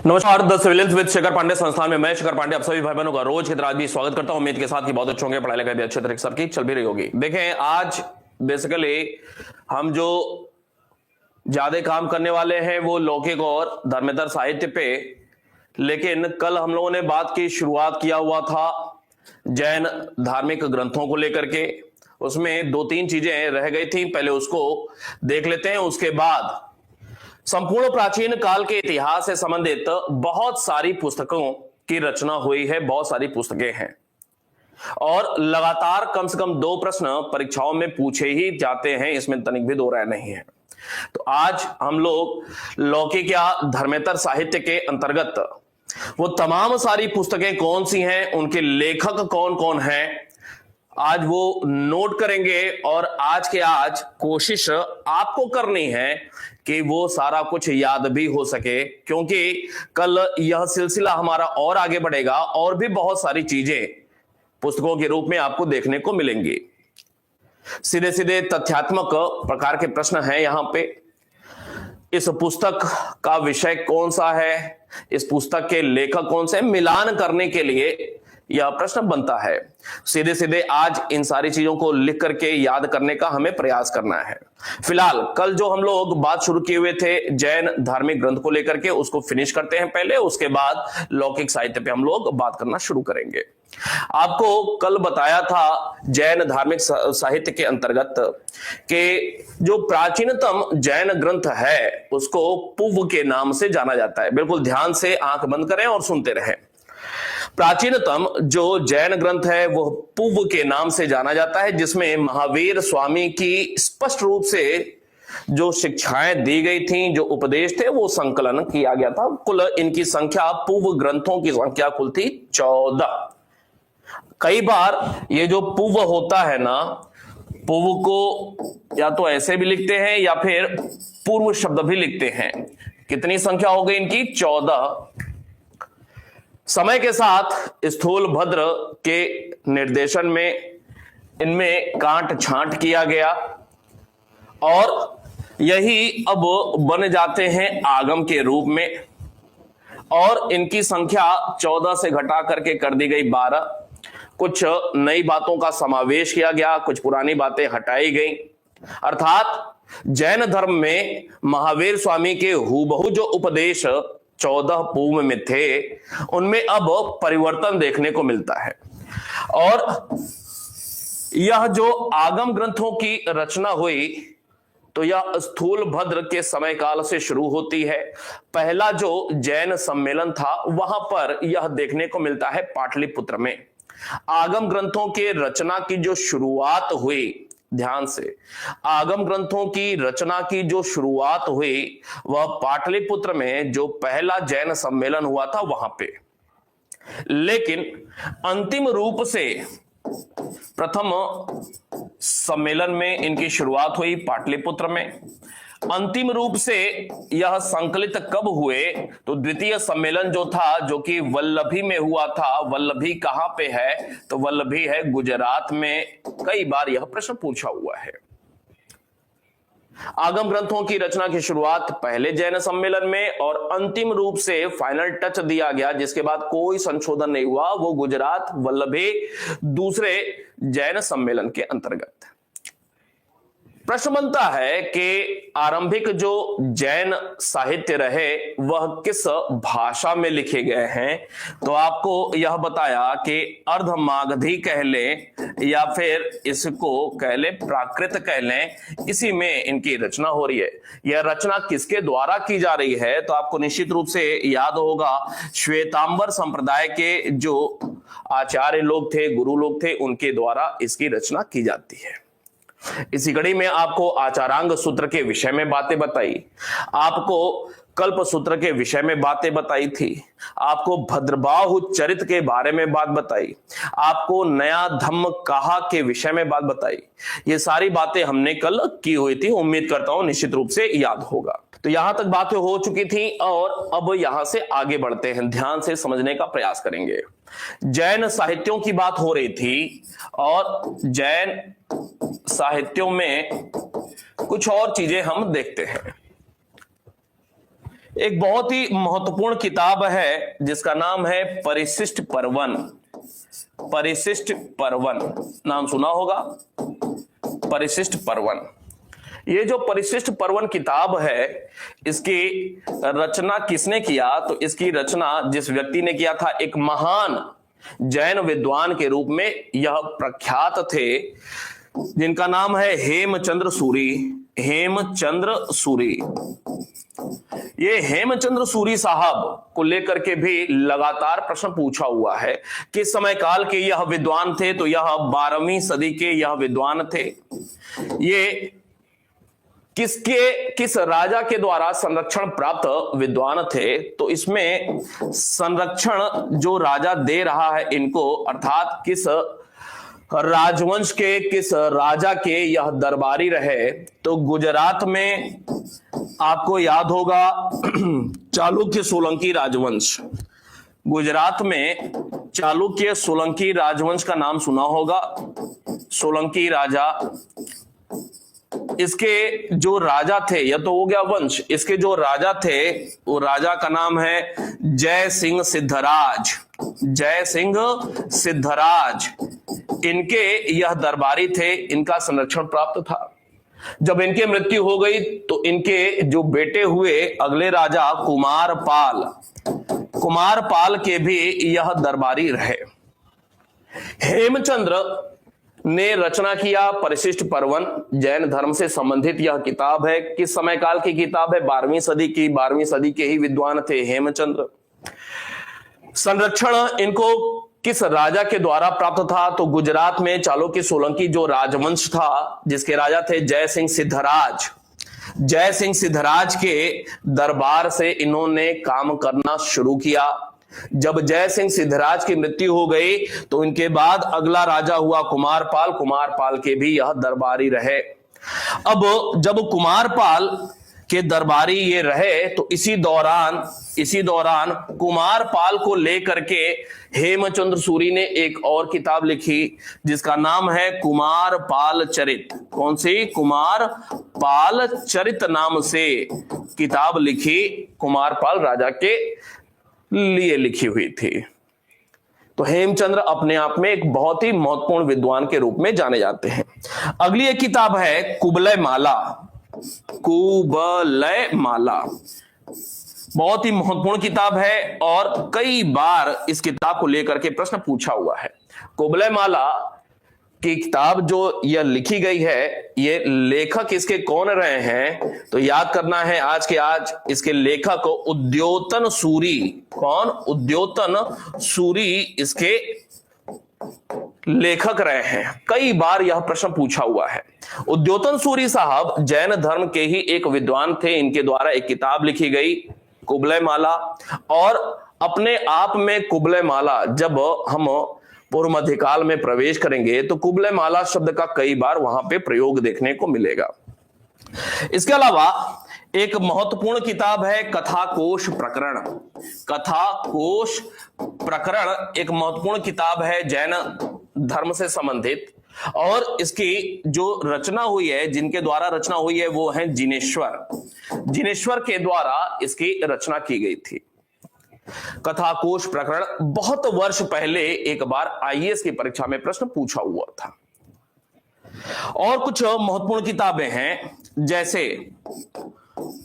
नमस्कार, the civilians with Shekhar Pandey संस्थान में मैं शेखर पांडे आप सभी भाई बहनों का रोज की तरह भी स्वागत करता हूं। उम्मीद के साथ कि बहुत अच्छे होंगे, पढ़ाई लिखाई भी अच्छे तरीके से सबकी चल भी रही होगी। देखें, आज बेसिकली हम जो ज्यादा काम करने वाले हैं वो लौकिक और धर्मेतर साहित्य पे, लेकिन कल हम लोगों ने बात की, शुरुआत किया हुआ था जैन धार्मिक ग्रंथों को लेकर के। उसमें दो तीन चीजें रह गई थी, पहले उसको देख लेते हैं। उसके बाद संपूर्ण प्राचीन काल के इतिहास से संबंधित बहुत सारी पुस्तकों की रचना हुई है, बहुत सारी पुस्तकें हैं और लगातार कम से कम 2 प्रश्न परीक्षाओं में पूछे ही जाते हैं, इसमें तनिक भी दो राय नहीं है। तो आज हम लोग लौकिक या धर्मेतर साहित्य के अंतर्गत वो तमाम सारी पुस्तकें कौन सी हैं, उनके लेखक कौन कौन हैं, आज वो नोट करेंगे और आज के आज कोशिश आपको करनी है कि वो सारा कुछ याद भी हो सके, क्योंकि कल यह सिलसिला हमारा और आगे बढ़ेगा और भी बहुत सारी चीजें पुस्तकों के रूप में आपको देखने को मिलेंगी। सीधे सीधे तथ्यात्मक प्रकार के प्रश्न हैं यहां पे। इस पुस्तक का विषय कौन सा है, इस पुस्तक के लेखक कौन से, मिलान करने के लिए यह प्रश्न बनता है। सीधे सीधे आज इन सारी चीजों को लिख करके याद करने का हमें प्रयास करना है। फिलहाल कल जो हम लोग बात शुरू किए हुए थे जैन धार्मिक ग्रंथ को लेकर के, उसको फिनिश करते हैं पहले, उसके बाद लौकिक साहित्य पे हम लोग बात करना शुरू करेंगे। आपको कल बताया था जैन धार्मिक साहित्य के अंतर्गत कि जो प्राचीनतम जैन ग्रंथ है उसको पुव के नाम से जाना जाता है। बिल्कुल ध्यान से आंख बंद करें और सुनते रहें। प्राचीनतम जो जैन ग्रंथ है वो पुव के नाम से जाना जाता है, जिसमें महावीर स्वामी की स्पष्ट रूप से जो शिक्षाएं दी गई थी, जो उपदेश थे, वो संकलन किया गया था। कुल इनकी संख्या, पुव ग्रंथों की संख्या कुल थी 14। कई बार ये जो पुव होता है ना, पुव को या तो ऐसे भी लिखते हैं या फिर पूर्व शब्द भी लिखते हैं। कितनी संख्या हो गई इनकी? 14। समय के साथ स्थूल भद्र के निर्देशन में इनमें कांट छांट किया गया और यही अब बन जाते हैं आगम के रूप में, और इनकी संख्या 14 से घटा करके कर दी गई 12। कुछ नई बातों का समावेश किया गया, कुछ पुरानी बातें हटाई गई। अर्थात जैन धर्म में महावीर स्वामी के हूबहू जो उपदेश 14 पुव में थे, उनमें अब परिवर्तन देखने को मिलता है। और यह जो आगम ग्रंथों की रचना हुई तो यह स्थूल भद्र के समय काल से शुरू होती है। पहला जो जैन सम्मेलन था वहां पर यह देखने को मिलता है पाटलिपुत्र में। आगम ग्रंथों के रचना की जो शुरुआत हुई, ध्यान से, आगम ग्रंथों की रचना की जो शुरुआत हुई वह पाटलिपुत्र में जो पहला जैन सम्मेलन हुआ था वहां पे। लेकिन अंतिम रूप से प्रथम सम्मेलन में इनकी शुरुआत हुई पाटलिपुत्र में। अंतिम रूप से यह संकलित कब हुए तो द्वितीय सम्मेलन जो था, जो कि वल्लभी में हुआ था। वल्लभी कहां पे है? तो वल्लभी है गुजरात में। कई बार यह प्रश्न पूछा हुआ है। आगम ग्रंथों की रचना की शुरुआत पहले जैन सम्मेलन में और अंतिम रूप से फाइनल टच दिया गया, जिसके बाद कोई संशोधन नहीं हुआ, वो गुजरात वल्लभी दूसरे जैन सम्मेलन के अंतर्गत। प्रश्न बनता है कि आरंभिक जो जैन साहित्य रहे वह किस भाषा में लिखे गए हैं। तो आपको यह बताया कि अर्धमागधी कह लें या फिर इसको कह लें प्राकृत कह लें, इसी में इनकी रचना हो रही है। यह रचना किसके द्वारा की जा रही है? तो आपको निश्चित रूप से याद होगा, श्वेतांबर संप्रदाय के जो आचार्य लोग थे, गुरु लोग थे, उनके द्वारा इसकी रचना की जाती है। इसी कड़ी में आपको आचारांग सूत्र के विषय में बातें बताई, आपको कल्प सूत्र के विषय में बातें बताई थी, आपको भद्रबाहु चरित के बारे में बात बताई, आपको नया धम्म कहा के विषय में बात बताई। ये सारी बातें हमने कल की हुई थी, उम्मीद करता हूं निश्चित रूप से याद होगा। तो यहां तक बातें हो चुकी थी और अब यहां से आगे बढ़ते हैं, ध्यान से समझने का प्रयास करेंगे। जैन साहित्यों की बात हो रही थी और जैन साहित्यों में कुछ और चीजें हम देखते हैं। एक बहुत ही महत्वपूर्ण किताब है जिसका नाम है परिशिष्ट पर्वन। परिशिष्ट पर्वन नाम सुना होगा, परिशिष्ट पर्वन। ये जो परिशिष्ट पर्वन किताब है, इसकी रचना किसने किया? तो इसकी रचना जिस व्यक्ति ने किया था, एक महान जैन विद्वान के रूप में यह प्रख्यात थे, जिनका नाम है हेमचंद्र सूरी। हेमचंद्र सूरी। ये हेमचंद्र सूरी साहब को लेकर के भी लगातार प्रश्न पूछा हुआ है। किस समय काल के यह विद्वान थे? तो यह 12वीं सदी के यह विद्वान थे। ये किस राजा के द्वारा संरक्षण प्राप्त विद्वान थे? तो इसमें संरक्षण जो राजा दे रहा है इनको, अर्थात किस राजवंश के किस राजा के यह दरबारी रहे? तो गुजरात में आपको याद होगा चालुक्य सोलंकी राजवंश। गुजरात में चालुक्य सोलंकी राजवंश का नाम सुना होगा। सोलंकी राजा, इसके जो राजा थे, यह तो हो गया वंश, इसके जो राजा थे वो राजा का नाम है जय सिंह सिद्धराज। जय सिंह सिद्धराज, इनके यह दरबारी थे, इनका संरक्षण प्राप्त था। जब इनकी मृत्यु हो गई तो इनके जो बेटे हुए अगले राजा कुमारपाल, कुमारपाल के भी यह दरबारी रहे। हेमचंद्र ने रचना किया परिशिष्ट पर्वन। जैन धर्म से संबंधित यह किताब है। किस समय काल की किताब है? 12वीं सदी की। 12वीं सदी के ही विद्वान थे हेमचंद्र। संरक्षण इनको किस राजा के द्वारा प्राप्त था? तो गुजरात में चालुक्य सोलंकी जो राजवंश था, जिसके राजा थे जय सिंह सिद्धराज। जय सिंह सिद्धराज के दरबार से इन्होंने काम करना शुरू किया। जब जय सिंह सिद्धराज की मृत्यु हो गई तो इनके बाद अगला राजा हुआ कुमारपाल। कुमारपाल के भी यह दरबारी रहे। अब जब कुमारपाल के दरबारी ये रहे तो इसी दौरान कुमारपाल को लेकर के हेमचंद्र सूरी ने एक और किताब लिखी जिसका नाम है कुमारपाल चरित। कौन सी? कुमारपाल चरित नाम से किताब लिखी, कुमारपाल राजा के लिए लिखी हुई थी। तो हेमचंद्र अपने आप में एक बहुत ही महत्वपूर्ण विद्वान के रूप में जाने जाते हैं। अगली एक किताब है कुबलय माला। कुबलय माला बहुत ही महत्वपूर्ण किताब है और कई बार इस किताब को लेकर के प्रश्न पूछा हुआ है। कुबलय माला की किताब जो यह लिखी गई है, ये लेखक इसके कौन रहे हैं? तो याद करना है आज के आज इसके लेखक उद्योतन सूरी। कौन? उद्योतन सूरी इसके लेखक रहे हैं। कई बार यह प्रश्न पूछा हुआ है। उद्योतन सूरी साहब जैन धर्म के ही एक विद्वान थे। इनके द्वारा एक किताब लिखी गई कुबलय माला, और अपने आप में कुबलय माला, जब हम पूर्व मध्यकाल में प्रवेश करेंगे तो कुबलय माला शब्द का कई बार वहां पे प्रयोग देखने को मिलेगा। इसके अलावा एक महत्वपूर्ण किताब है कथाकोश प्रकरण। कथाकोश प्रकरण एक महत्वपूर्ण किताब है जैन धर्म से संबंधित, और इसकी जो रचना हुई है, जिनके द्वारा रचना हुई है, वो है जिनेश्वर। जिनेश्वर के द्वारा इसकी रचना की गई थी। कथाकोश प्रकरण बहुत वर्ष पहले एक बार आईएएस की परीक्षा में प्रश्न पूछा हुआ था। और कुछ महत्वपूर्ण किताबें हैं जैसे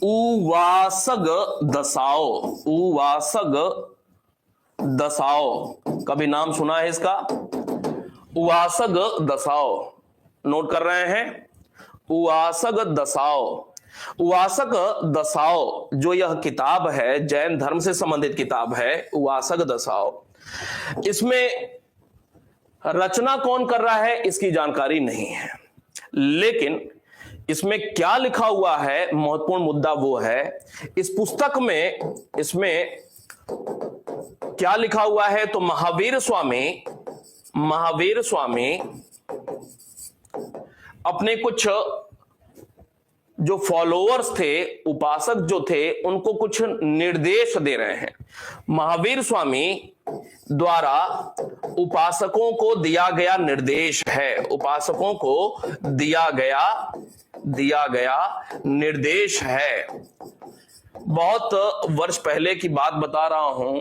उवासग दसाओ। उवासग दसाओ, कभी नाम सुना है इसका? उवासग दसाओ, नोट कर रहे हैं? उवासग दसाओ। उवासक दसाओ जो यह किताब है, जैन धर्म से संबंधित किताब है उवासक दसाओ। इसमें रचना कौन कर रहा है इसकी जानकारी नहीं है, लेकिन इसमें क्या लिखा हुआ है, महत्वपूर्ण मुद्दा वो है इस पुस्तक में। इसमें क्या लिखा हुआ है? तो महावीर स्वामी अपने कुछ जो फॉलोअर्स थे, उपासक जो थे, उनको कुछ निर्देश दे रहे हैं। महावीर स्वामी द्वारा उपासकों को दिया गया निर्देश है। उपासकों को दिया गया निर्देश है। बहुत वर्ष पहले की बात बता रहा हूं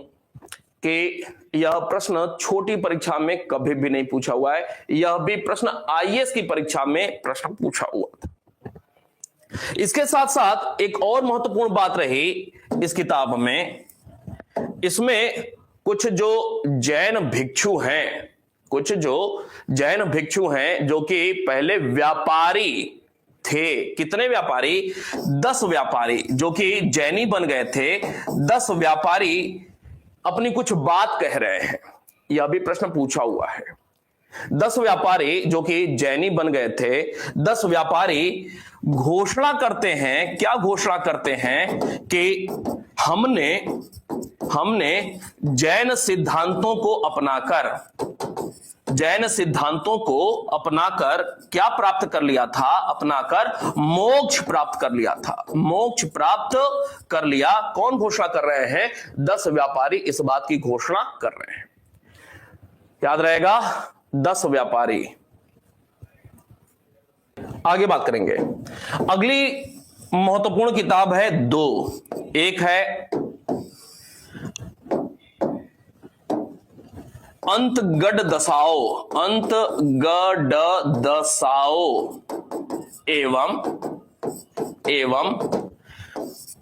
कि यह प्रश्न छोटी परीक्षा में कभी भी नहीं पूछा हुआ है। यह भी प्रश्न आईएएस की परीक्षा में प्रश्न पूछा हुआ था। इसके साथ साथ एक और महत्वपूर्ण बात रही इस किताब में, इसमें कुछ जो जैन भिक्षु हैं, जो कि पहले व्यापारी थे। कितने व्यापारी? 10 व्यापारी जो कि जैनी बन गए थे। 10 व्यापारी अपनी कुछ बात कह रहे हैं, यह भी प्रश्न पूछा हुआ है। 10 व्यापारी जो कि जैनी बन गए थे, 10 व्यापारी घोषणा करते हैं। क्या घोषणा करते हैं? कि हमने जैन सिद्धांतों को अपनाकर क्या प्राप्त कर लिया था? अपनाकर मोक्ष प्राप्त कर लिया था। मोक्ष प्राप्त कर लिया। कौन घोषणा कर रहे हैं? 10 व्यापारी इस बात की घोषणा कर रहे हैं। याद रहेगा, 10 व्यापारी। आगे बात करेंगे। अगली महत्वपूर्ण किताब है 2। एक है अंतगढ़ दसाओ एवं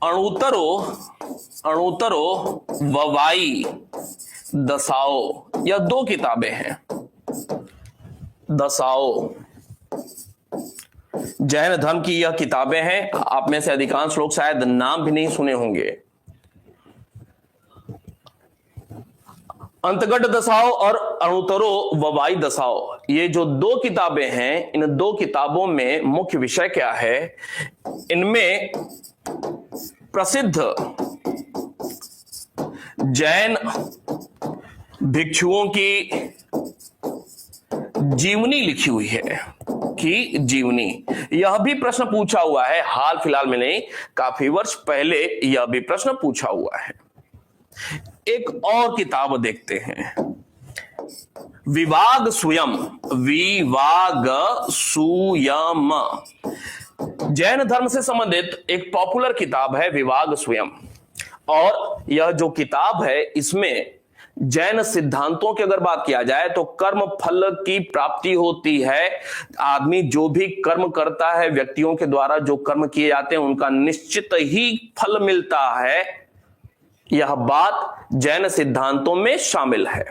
अणुतरो ववाई दसाओ। यह 2 किताबें हैं। दसाओ जैन धर्म की यह किताबें हैं। आप में से अधिकांश लोग शायद नाम भी नहीं सुने होंगे। अंतगढ़ दसाओ और अणुतरो ववाई दसाओ, ये जो 2 किताबें हैं, इन 2 किताबों में मुख्य विषय क्या है? इनमें प्रसिद्ध जैन भिक्षुओं की जीवनी लिखी हुई है कि जीवनी। यह भी प्रश्न पूछा हुआ है, हाल फिलहाल में नहीं, काफी वर्ष पहले यह भी प्रश्न पूछा हुआ है। एक और किताब देखते हैं, विवाग सुयम। जैन धर्म से संबंधित एक पॉपुलर किताब है विवाग सुयम। और यह जो किताब है, इसमें जैन सिद्धांतों की अगर बात किया जाए तो कर्म फल की प्राप्ति होती है। आदमी जो भी कर्म करता है, व्यक्तियों के द्वारा जो कर्म किए जाते हैं, उनका निश्चित ही फल मिलता है। यह बात जैन सिद्धांतों में शामिल है।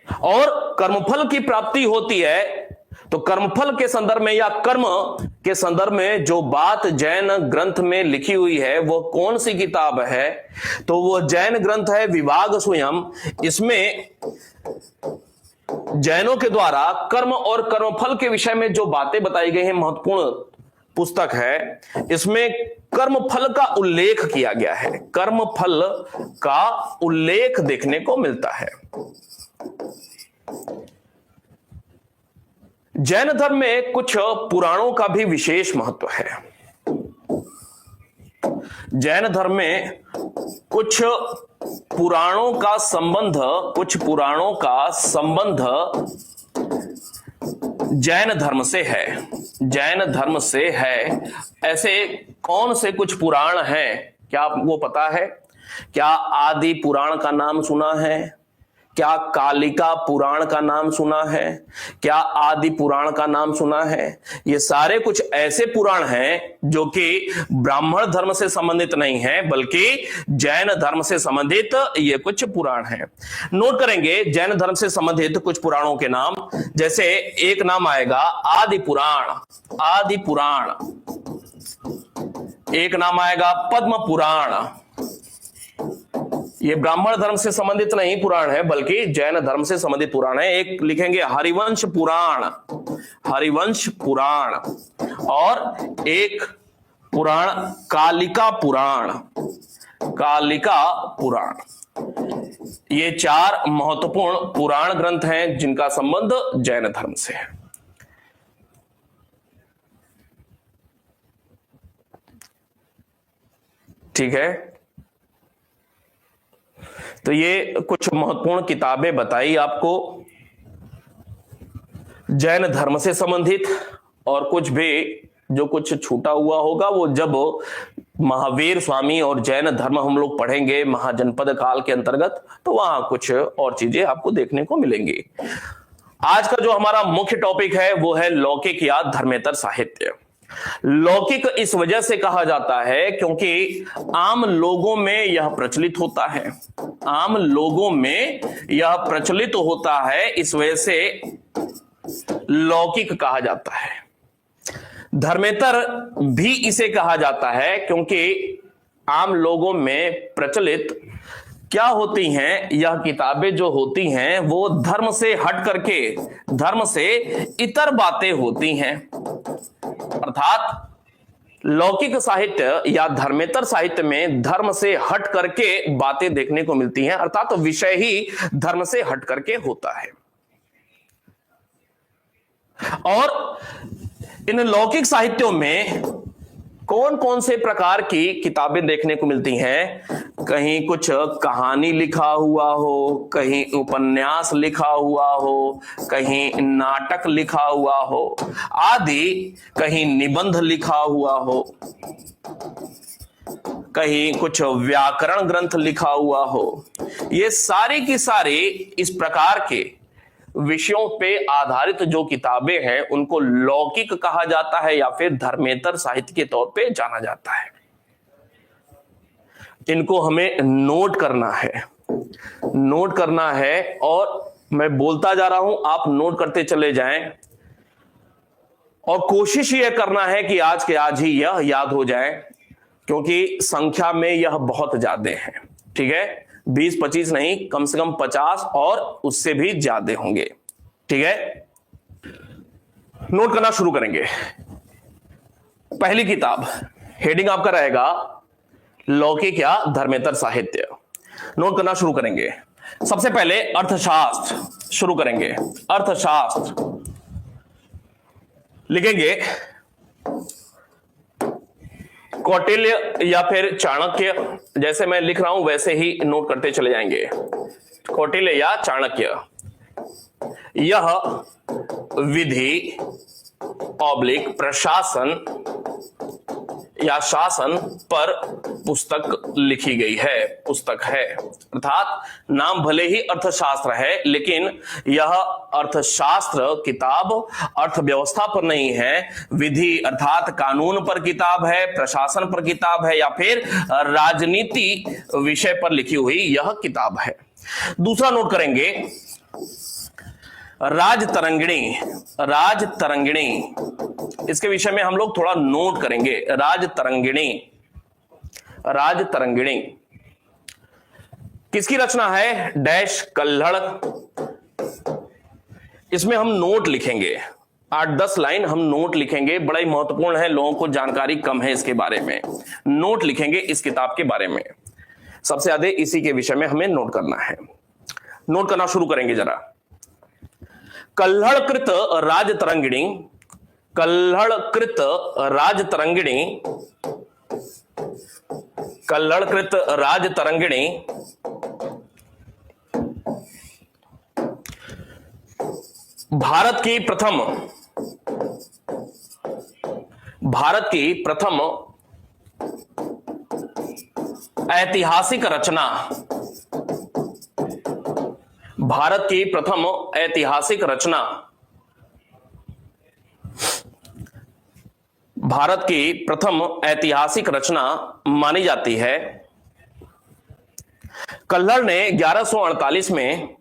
और कर्मफल की प्राप्ति होती है, तो कर्मफल के संदर्भ में या कर्म के संदर्भ में जो बात जैन ग्रंथ में लिखी हुई है, वो कौन सी किताब है? तो वो जैन ग्रंथ है विवाग सुयम। इसमें जैनों के द्वारा कर्म और कर्मफल के विषय में जो बातें बताई गई हैं, महत्वपूर्ण पुस्तक है। इसमें कर्मफल का उल्लेख किया गया है। कर्मफल का उल्लेख देखने को मिलता है। जैन धर्म में कुछ पुराणों का भी विशेष महत्व है। जैन धर्म में कुछ पुराणों का संबंध जैन धर्म से है। ऐसे कौन से कुछ पुराण हैं? क्या आपको पता है? क्या आदि पुराण का नाम सुना है? क्या कालिका पुराण का नाम सुना है? क्या आदि पुराण का नाम सुना है? ये सारे कुछ ऐसे पुराण हैं जो कि ब्राह्मण धर्म से संबंधित नहीं है, बल्कि जैन धर्म से संबंधित ये कुछ पुराण हैं। नोट करेंगे जैन धर्म से संबंधित कुछ पुराणों के नाम। जैसे एक नाम आएगा आदि पुराण। एक नाम आएगा पद्म पुराण। ये ब्राह्मण धर्म से संबंधित नहीं पुराण है, बल्कि जैन धर्म से संबंधित पुराण है। एक लिखेंगे हरिवंश पुराण। और एक पुराण कालिका पुराण। ये 4 महत्वपूर्ण पुराण ग्रंथ हैं जिनका संबंध जैन धर्म से है। ठीक है, तो ये कुछ महत्वपूर्ण किताबें बताई आपको जैन धर्म से संबंधित। और कुछ भी जो कुछ छूटा हुआ होगा वो जब महावीर स्वामी और जैन धर्म हम लोग पढ़ेंगे महाजनपद काल के अंतर्गत, तो वहां कुछ और चीजें आपको देखने को मिलेंगी। आज का जो हमारा मुख्य टॉपिक है वो है लौकिक या धर्मेतर साहित्य। लौकिक इस वजह से कहा जाता है क्योंकि आम लोगों में यह प्रचलित होता है, आम लोगों में यह प्रचलित होता है, इस वजह से लौकिक कहा जाता है। धर्मेतर भी इसे कहा जाता है क्योंकि आम लोगों में प्रचलित क्या होती हैं, यह किताबें जो होती हैं वो धर्म से हट करके, धर्म से इतर बातें होती हैं। अर्थात लौकिक साहित्य या धर्मेतर साहित्य में धर्म से हट करके बातें देखने को मिलती हैं, अर्थात विषय ही धर्म से हट करके होता है। और इन लौकिक साहित्यों में कौन कौन से प्रकार की किताबें देखने को मिलती हैं? कहीं कुछ कहानी लिखा हुआ हो, कहीं उपन्यास लिखा हुआ हो, कहीं नाटक लिखा हुआ हो आदि, कहीं निबंध लिखा हुआ हो, कहीं कुछ व्याकरण ग्रंथ लिखा हुआ हो। ये सारी की सारी इस प्रकार के विषयों पे आधारित जो किताबें हैं उनको लौकिक कहा जाता है या फिर धर्मेतर साहित्य के तौर पे जाना जाता है। इनको हमें नोट करना है, नोट करना है, और मैं बोलता जा रहा हूं, आप नोट करते चले जाएं और कोशिश यह करना है कि आज के आज ही यह याद हो जाए, क्योंकि संख्या में यह बहुत ज्यादा है। ठीक है, 20-25 नहीं, कम से कम 50 और उससे भी ज्यादा होंगे। ठीक है, नोट करना शुरू करेंगे। पहली किताब, हेडिंग आपका रहेगा लौकिक या धर्मेतर साहित्य। नोट करना शुरू करेंगे। सबसे पहले अर्थशास्त्र शुरू करेंगे। अर्थशास्त्र लिखेंगे कौटिल्य या फिर चाणक्य, जैसे मैं लिख रहा हूं वैसे ही नोट करते चले जाएंगे। कौटिल्य या चाणक्य, यह विधि ऑब्लिक प्रशासन या शासन पर पुस्तक लिखी गई है, पुस्तक है। अर्थात नाम भले ही अर्थशास्त्र है, लेकिन यह अर्थशास्त्र किताब अर्थव्यवस्था पर नहीं है, विधि अर्थात कानून पर किताब है, प्रशासन पर किताब है, या फिर राजनीति विषय पर लिखी हुई यह किताब है। दूसरा नोट करेंगे राजतरंगिणी। राजतरंगिणी, इसके विषय में हम लोग थोड़ा नोट करेंगे। राजतरंगिणी, राजतरंगिणी किसकी रचना है? डैश कल्हड़। इसमें हम नोट लिखेंगे, 8-10 लाइन हम नोट लिखेंगे, बड़ा ही महत्वपूर्ण है, लोगों को जानकारी कम है इसके बारे में। नोट लिखेंगे इस किताब के बारे में, सबसे ज्यादा इसी के विषय में हमें नोट करना है। नोट करना शुरू करेंगे जरा। कल्हड़कृत राजतरंगिणी, कल्हड़कृत राजतरंगिणी, कल्हड़कृत राजतरंगिणी भारत की प्रथम ऐतिहासिक रचना, भारत की प्रथम ऐतिहासिक रचना, भारत की प्रथम ऐतिहासिक रचना मानी जाती है। कल्हड़ ने 1148 में,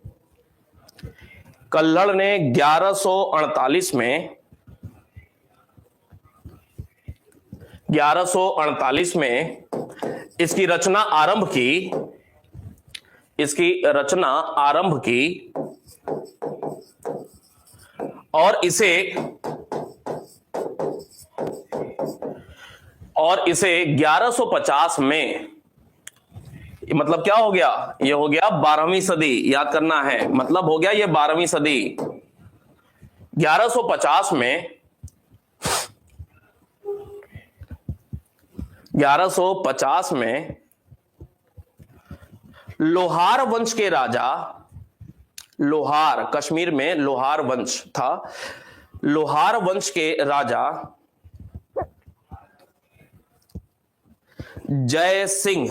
कल्हड़ ने 1148 में 1148 में इसकी रचना आरंभ की, इसकी रचना आरंभ की, और इसे 1150 में, मतलब क्या हो गया? ये हो गया 12वीं सदी, याद करना है, मतलब हो गया ये 12वीं सदी। 1150 में, 1150 में लोहार वंश के राजा, लोहार, कश्मीर में लोहार वंश था, लोहार वंश के राजा जय सिंह,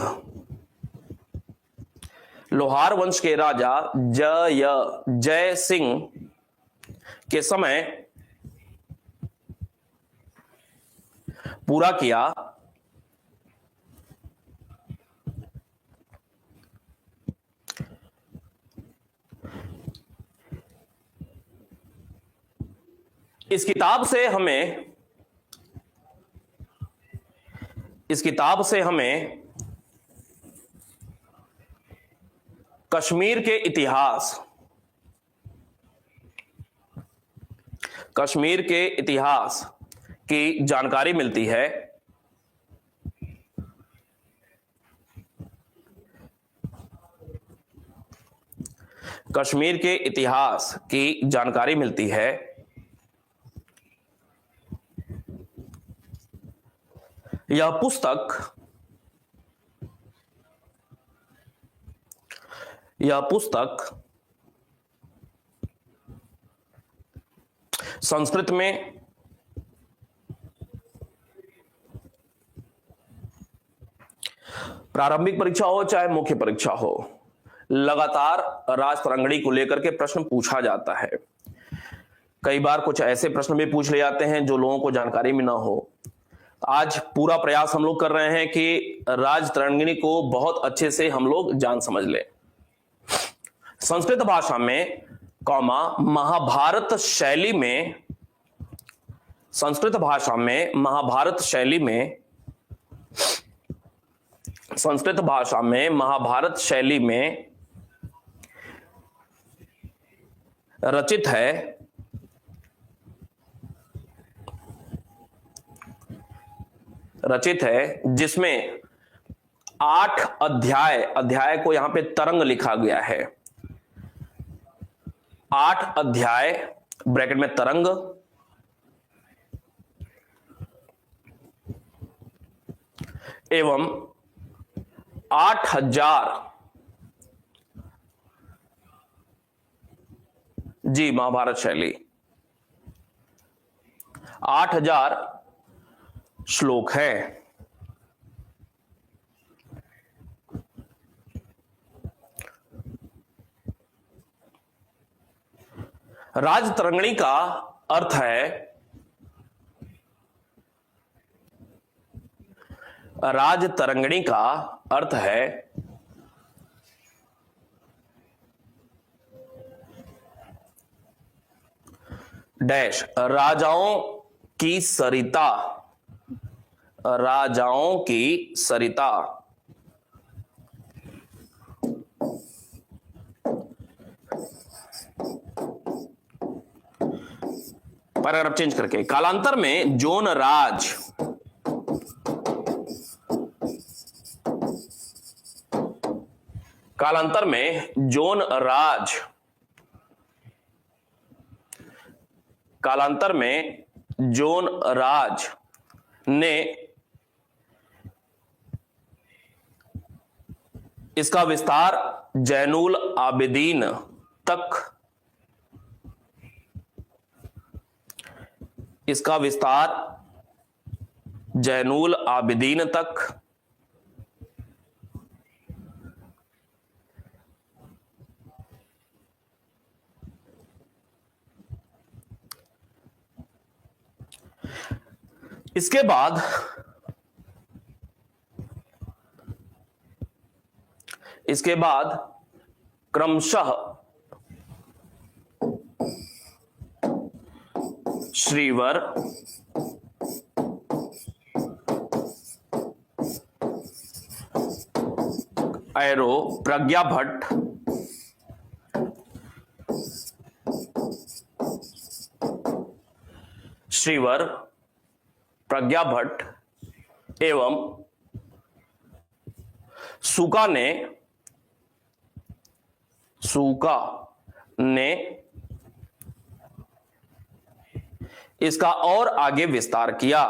लोहार वंश के राजा जय सिंह के समय पूरा किया। इस किताब से हमें कश्मीर के इतिहास की जानकारी मिलती है। कश्मीर के इतिहास की जानकारी मिलती है। यह पुस्तक संस्कृत में प्रारंभिक परीक्षा हो चाहे मुख्य परीक्षा हो, लगातार राजतरंगिणी को लेकर के प्रश्न पूछा जाता है। कई बार कुछ ऐसे प्रश्न भी पूछ ले जाते हैं जो लोगों को जानकारी में ना हो। आज पूरा प्रयास हम लोग कर रहे हैं कि राजतरंगिणी को बहुत अच्छे से हम लोग जान समझ लें। संस्कृत भाषा में महाभारत शैली में संस्कृत भाषा में महाभारत शैली में रचित है जिसमें 8 अध्याय को यहां पे तरंग लिखा गया है। 8 अध्याय ब्रैकेट में तरंग एवं 8000 जी महाभारत शैली 8000 श्लोक है। राजतरंगिणी का अर्थ है डैश राजाओं की सरिता। पैराग्राफ चेंज करके कालांतर में जोन राज ने इसका विस्तार जैनुल आबिदीन तक इसके बाद क्रमशः श्रीवर, एरो, प्रज्ञाभट्ट, एवं सूका ने इसका और आगे विस्तार किया।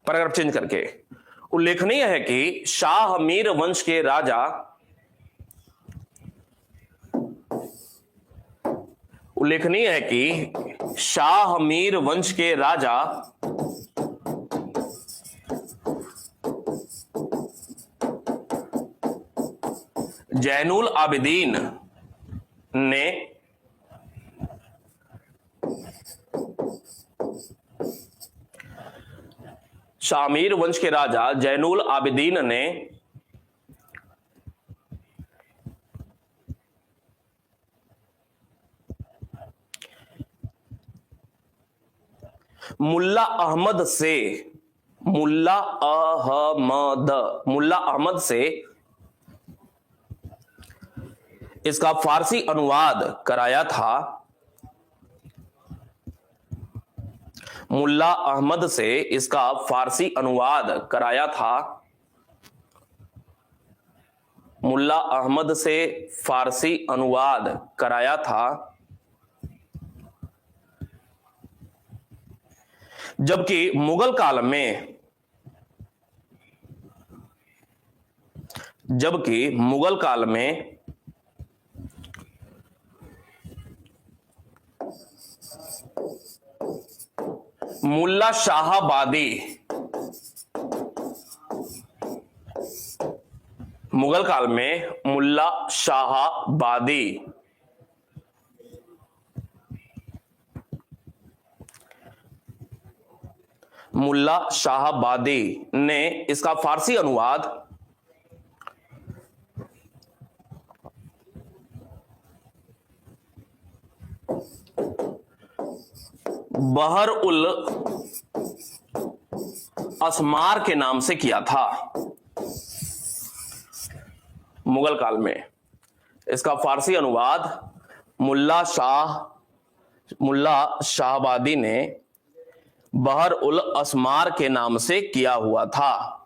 पैराग्राफ चेंज करके, उल्लेखनीय है कि शाह मीर वंश के राजा उल्लेखनीय है कि शाह मीर वंश के राजा जैनुल आबिदीन ने शामीर वंश के राजा जैनुल आबिदीन ने मुल्ला अहमद से इसका फारसी अनुवाद कराया था। मुल्ला अहमद से इसका फारसी अनुवाद कराया था। मुल्ला अहमद से फारसी अनुवाद कराया था। जबकि मुगल काल में मुल्ला शाहबादी मुगल काल में मुल्ला शाहबादी ने इसका फारसी अनुवाद बहर उल असमार के नाम से किया था। मुगल काल में इसका फारसी अनुवाद मुल्ला शाहबादी ने बहर उल असमार के नाम से किया हुआ था।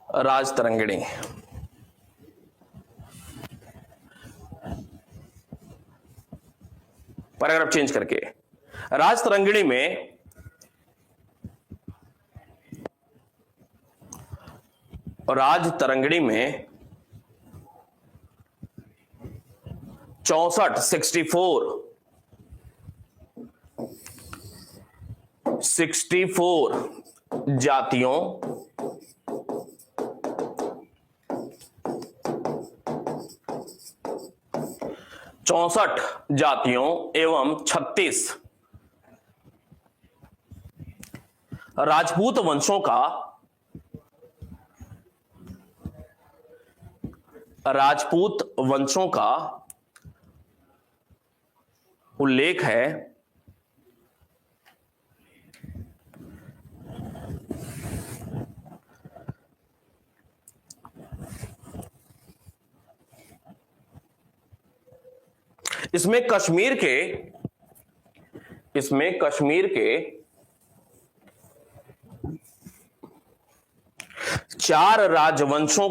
राजतरंगिणी, पैराग्राफ चेंज करके, राजतरंगिणी में राजतरंगिणी में 64 जातियों एवं 36 राजपूत वंशों का उल्लेख है। इसमें कश्मीर के 4 राजवंशों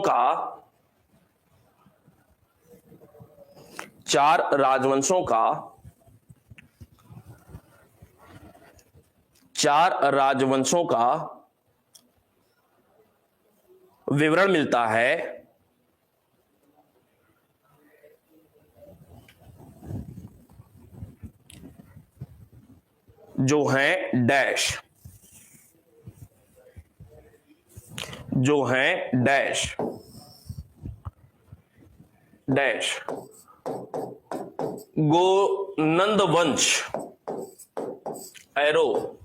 का विवरण मिलता है, जो हैं डैश गोनंद वंश, एरो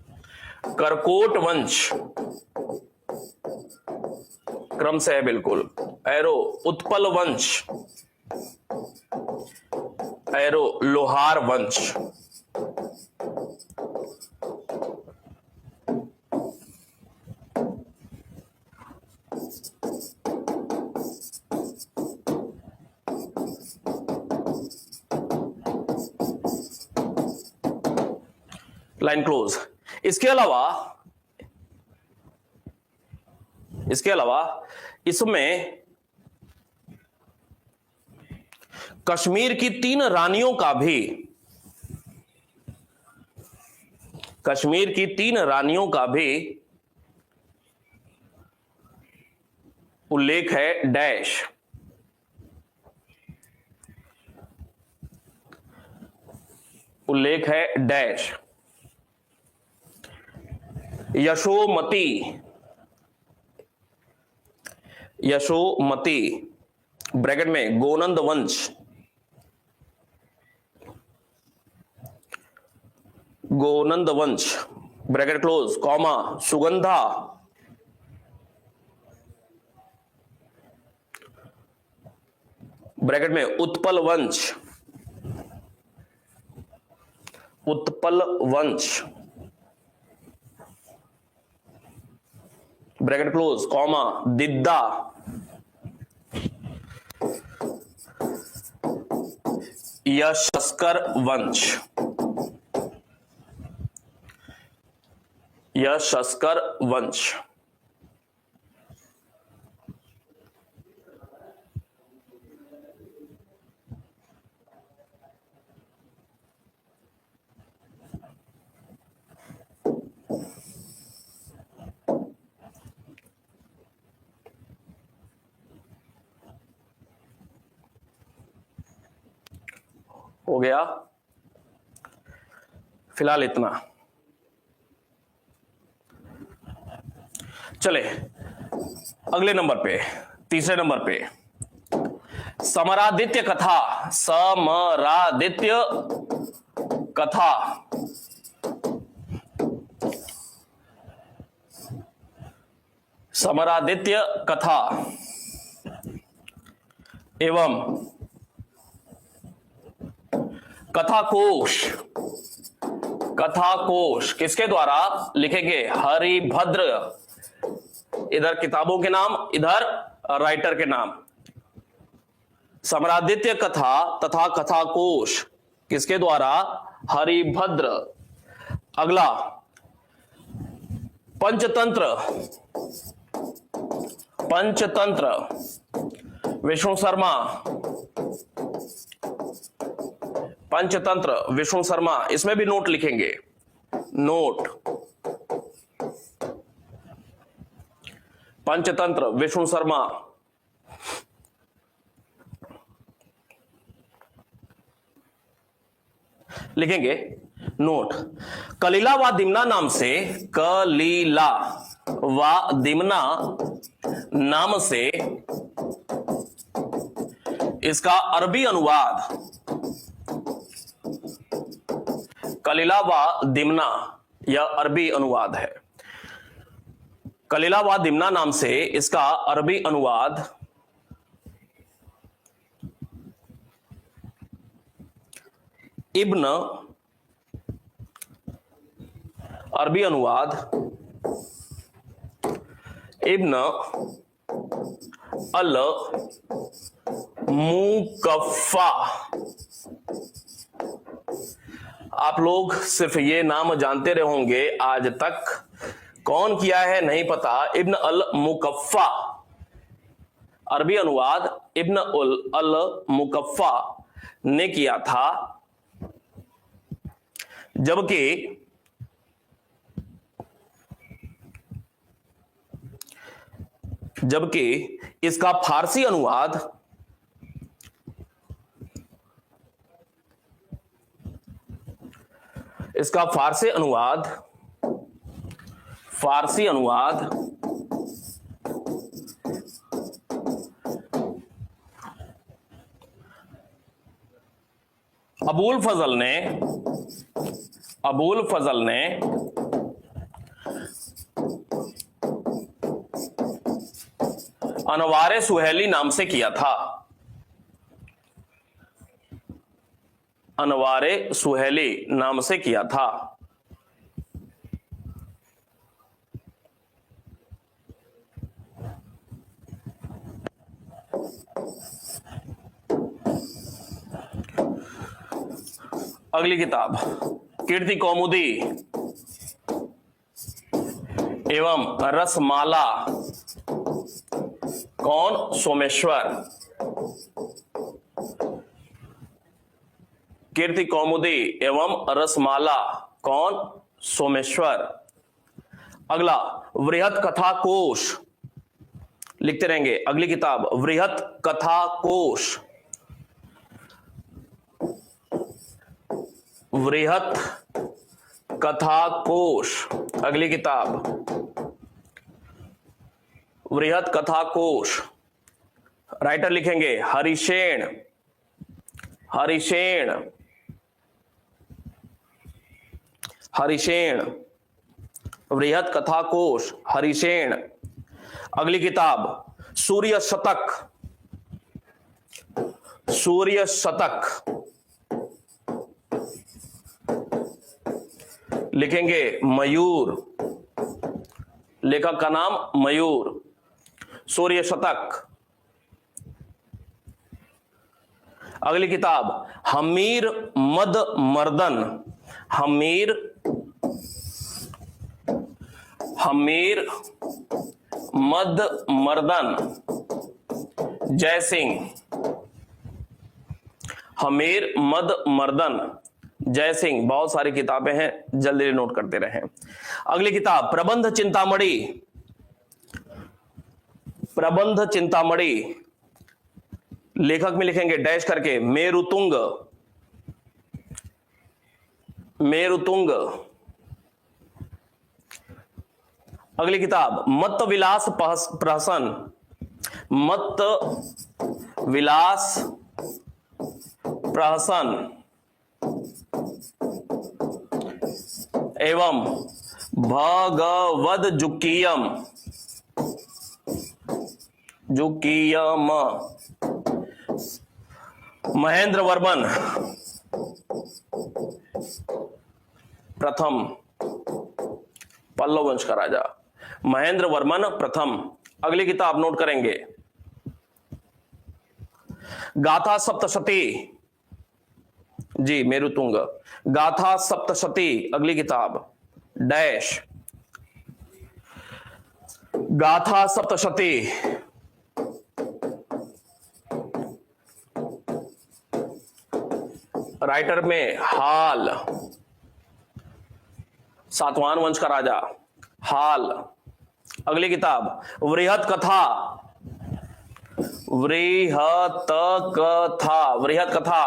करकोट वंश, क्रम से है बिल्कुल, एरो उत्पल वंश, एरो लोहार वंश। Line close. इसके अलावा इसमें कश्मीर की 3 रानियों का भी कश्मीर की 3 रानियों का भी उल्लेख है डैश। उल्लेख है डैश। यशोमती। यशोमती ब्रैकेट में गोनंद वंश। गोनंद वंश bracket close comma Sugandha. Bracket में उत्पल वंश। उत्पल वंश bracket close comma Didda. Yashaskar वंश। यशस्कर वंश। हो गया फिलहाल इतना। चले अगले नंबर पे, तीसरे नंबर पे समरादित्य कथा। समरादित्य कथा। समरादित्य कथा एवं कथाकोश। कथाकोश किसके द्वारा लिखेंगे? हरिभद्र। इधर किताबों के नाम, इधर राइटर के नाम। समरादित्य कथा तथा कथाकोश किसके द्वारा? हरिभद्र। अगला पंचतंत्र। पंचतंत्र विष्णु शर्मा। पंचतंत्र विष्णु शर्मा, इसमें भी नोट लिखेंगे, नोट। पंचतंत्र विष्णु शर्मा। लिखेंगे नोट। कलीला व दिमना नाम से, कलीला व दिमना नाम से इसका अरबी अनुवाद, कलीला व दिमना यह अरबी अनुवाद है। कलीला व दिमना नाम से इसका अरबी अनुवाद इब्न, अरबी अनुवाद इब्न अल मुकफ्फा। आप लोग सिर्फ ये नाम जानते रहे होंगे, आज तक कौन किया है नहीं पता। इब्न अल मुकफ्फा, अरबी अनुवाद इब्न अल मुकफ्फा ने किया था, जबकि इसका फारसी अनुवाद फारसी अनुवाद अबुल फजल ने अनवारे सुहेली नाम से किया था। अनवारे सुहेली नाम से किया था। अगली किताब कीर्ति कौमुदी एवं रसमाला। कौन? सोमेश्वर। कीर्ति कौमुदी एवं रसमाला, कौन? सोमेश्वर। अगला वृहत कथा कोश, लिखते रहेंगे। अगली किताब वृहत कथा कोश, वृहत कथा कोश। अगली किताब वृहत कथा कोश। राइटर लिखेंगे हरिशेन, हरिशेन, हरिशेन। वृहत कथा कोश, हरिशेन। अगली किताब सूर्य शतक, सूर्य शतक। लिखेंगे मयूर, लेखक का नाम मयूर। सूर्य शतक। अगली किताब हमीर मद मर्दन, हमीर, हमीर मद मर्दन जय सिंह, हमीर मद मर्दन जय सिंह। बहुत सारी किताबें हैं, जल्दी नोट करते रहें। अगली किताब प्रबंध चिंतामणि, प्रबंध चिंतामणि। लेखक में लिखेंगे डैश करके मेरुतुंग, मेरुतुंग। अगली किताब मत्त विलास प्रहसन, मत्त विलास प्रहसन एवं भगवद जुकीयम, जुकीयम। महेंद्र वर्मन प्रथम, पल्लव वंश का राजा महेंद्र वर्मन प्रथम। अगली किताब नोट करेंगे गाथा सप्तशती, जी मेरुतुंग, गाथा सप्तशती। अगली किताब डैश, गाथा सप्तशती। राइटर में हाल, सातवाहन वंश का राजा हाल। अगली किताब वृहत कथा, वृहत कथा, वृहत कथा।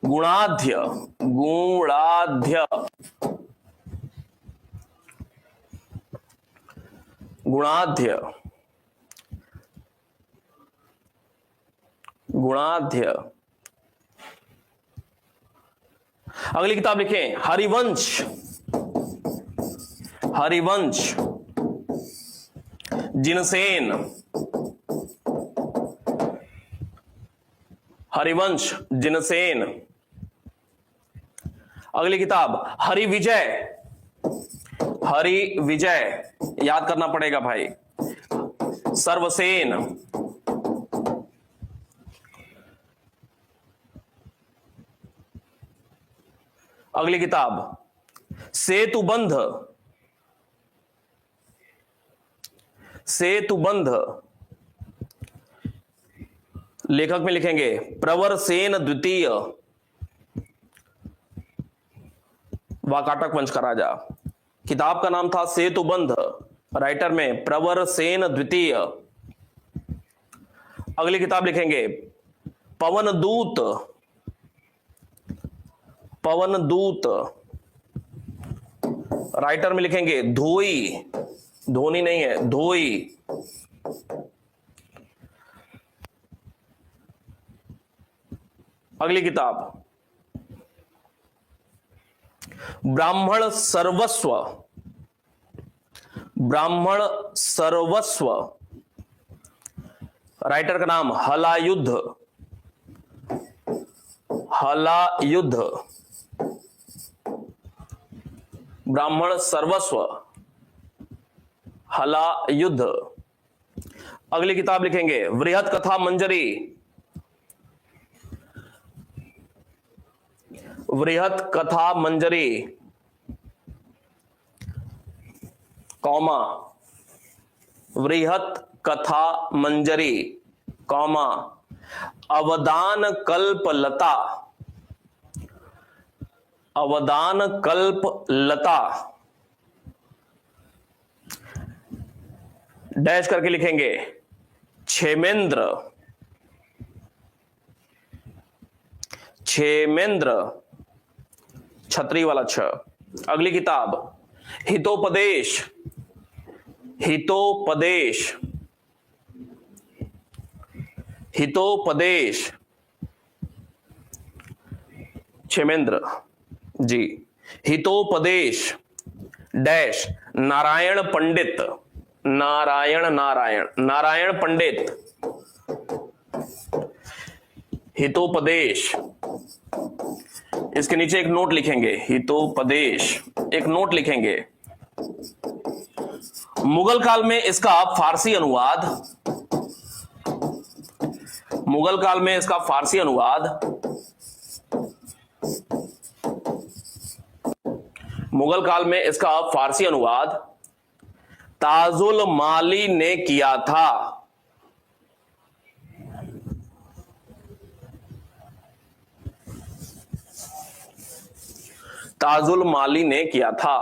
गुणाध्य, गुणाध्य, गुणाध्य, गुणाध्य। अगली किताब लिखें हरिवंश, हरिवंश जिनसेन, हरिवंश जिनसेन। अगली किताब हरिविजय, हरिविजय याद करना पड़ेगा भाई, सर्वसेन। अगली किताब सेतुबंध, सेतुबंध। लेखक में लिखेंगे प्रवर सेन द्वितीय, वाकाटक वंश का राजा। किताब का नाम था सेतुबंध, राइटर में प्रवर सेन द्वितीय। अगली किताब लिखेंगे पवनदूत, पवनदूत। राइटर में लिखेंगे धोई, धोनी नहीं है, धोई। अगली किताब ब्राह्मण सर्वस्व, ब्राह्मण सर्वस्व। राइटर का नाम हलायुद्ध, हलायुद्ध, ब्राह्मण सर्वस्व, हलायुद्ध। अगली किताब लिखेंगे वृहत कथा मंजरी, वृहत कथा मंजरी, कौमा, वृहत कथा मंजरी, कौमा। अवदान कल्पलता, अवदान कल्प लता, डैश करके लिखेंगे क्षेमेंद्र, क्षेमेंद्र, छतरी वाला छ। अगली किताब हितोपदेश, हितोपदेश, हितोपदेश, क्षेमेंद्र जी। हितोपदेश डैश नारायण पंडित, नारायण, नारायण, नारायण पंडित, हितोपदेश। इसके नीचे एक नोट लिखेंगे, हितोपदेश, एक नोट लिखेंगे। मुगल काल में इसका फारसी अनुवाद, मुगल काल में इसका फारसी अनुवाद, मुगल काल में इसका फारसी अनुवाद ताजुल माली ने किया था। ताजुल माली ने किया था।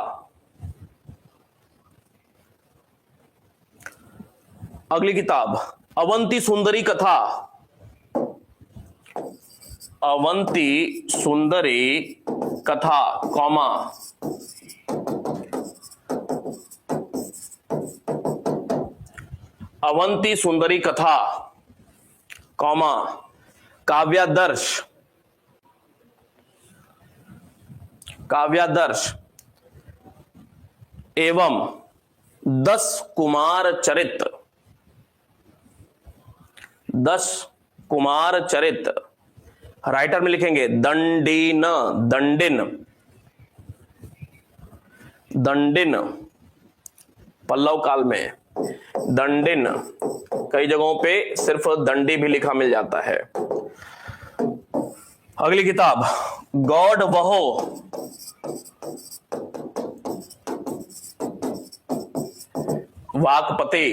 अगली किताब अवंती सुंदरी कथा, अवंती सुंदरी कथा, कॉमा, अवंती सुंदरी कथा, कॉमा, काव्यादर्श, काव्यादर्श एवं 10 कुमार चरित्र, 10 कुमार चरित्र। राइटर में लिखेंगे दंडीन, दंडिन, दंडिन, पल्लव काल में दंडिन, कई जगहों पे सिर्फ दंडी भी लिखा मिल जाता है। अगली किताब गौड़ वहो, वाकपति,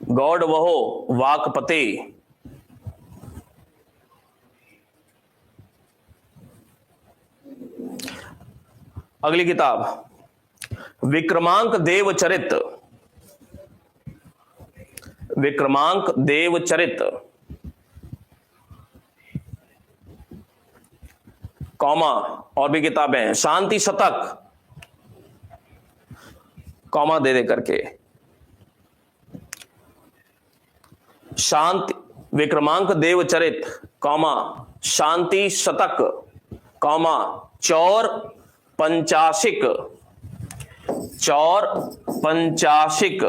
गौड़ वहो वाकपति। अगली किताब विक्रमांक देवचरित, विक्रमांक देवचरित, कॉमा, और भी किताबें शांति शतक, कॉमा दे करके, शांति विक्रमांक देवचरित, कॉमा, शांति शतक, कॉमा, चौर पंचाशिक, चौर पंचाशिक।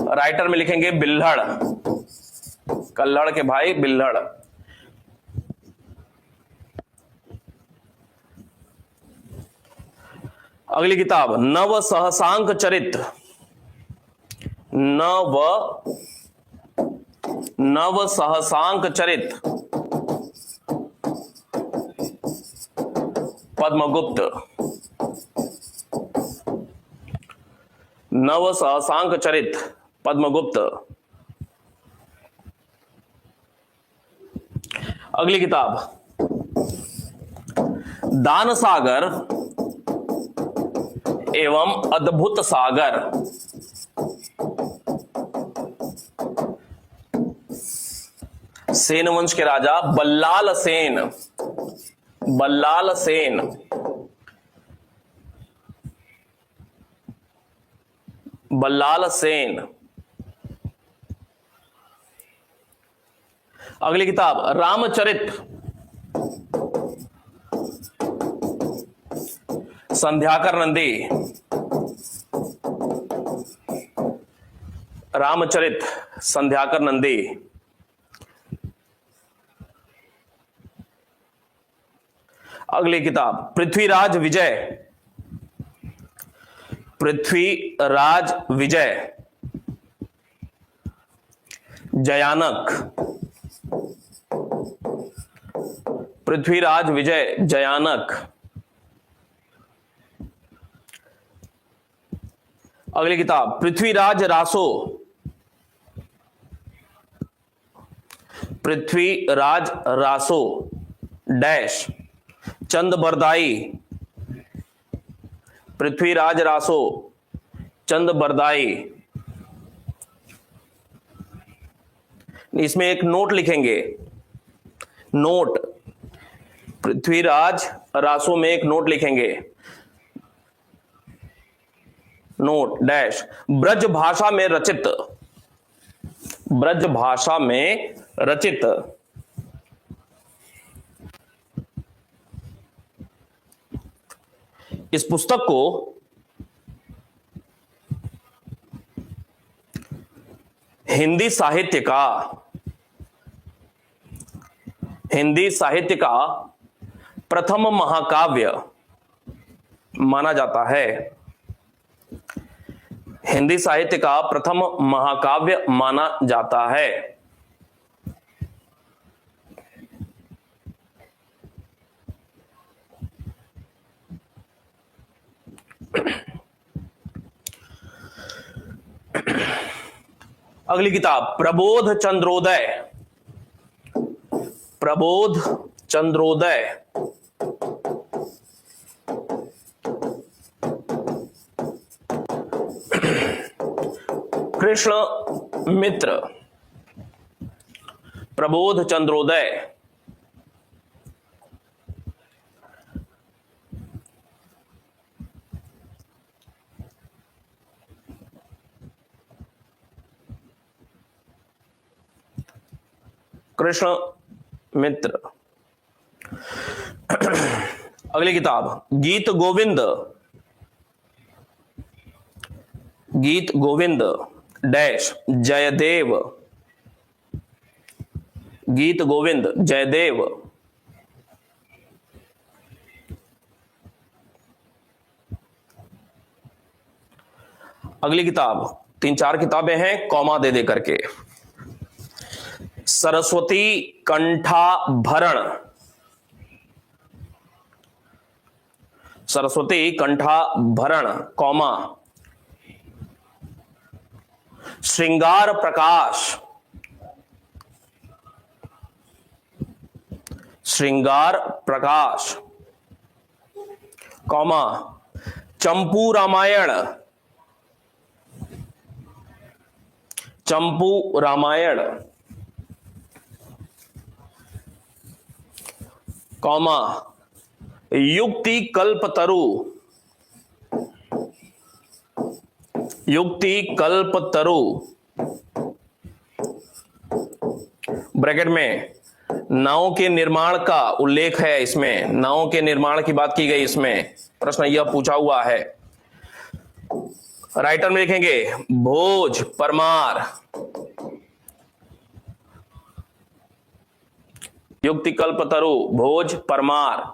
राइटर में लिखेंगे बिल्हड़, कल्हड़ के भाई बिल्हड़। अगली किताब नव सहसांक चरित, नव सहसांक चरित, पद्मगुप्त, नव सहसांक चरित, पद्मगुप्त। अगली किताब दान सागर एवं अद्भुत सागर, सेन वंश के राजा बल्लाल सेन, बल्लाल सेन, बल्लाल सेन। अगली किताब रामचरित, संध्याकर नंदी, रामचरित संध्याकर नंदी। अगली किताब पृथ्वीराज विजय, पृथ्वीराज विजय, जयानक, पृथ्वीराज विजय जयानक। अगली किताब पृथ्वीराज रासो, पृथ्वीराज रासो डैश चंद बरदाई, पृथ्वीराज रासो चंद बरदाई। इसमें एक नोट लिखेंगे, नोट, पृथ्वीराज रासो में एक नोट लिखेंगे, नोट डैश ब्रज भाषा में रचित, ब्रज भाषा में रचित। इस पुस्तक को हिंदी साहित्य का प्रथम महाकाव्य माना जाता है, हिंदी साहित्य का प्रथम महाकाव्य माना जाता है। अगली किताब प्रबोध चंद्रोदय, प्रबोध चंद्रोदय। कृष्ण मित्र, प्रबोध चंद्रोदय। कृष्ण मित्र। अगली किताब गीत गोविंद, गीत गोविंद डैश जयदेव, गीत गोविंद जयदेव। अगली किताब, 3-4 किताबें हैं कॉमा दे दे करके। सरस्वती कंठाभरण, सरस्वती कंठाभरण कॉमा श्रृंगार प्रकाश, श्रृंगार प्रकाश कॉमा चंपू रामायण, चंपू रामायण कॉमा युक्ति कल्पतरु, युक्ति कल्पतरु ब्रैकेट में नावों के निर्माण का उल्लेख है, इसमें नावों के निर्माण की बात की गई, इसमें प्रश्न यह पूछा हुआ है। राइटर में लिखेंगे भोज परमार, युक्ति कल्पतरु भोज परमार।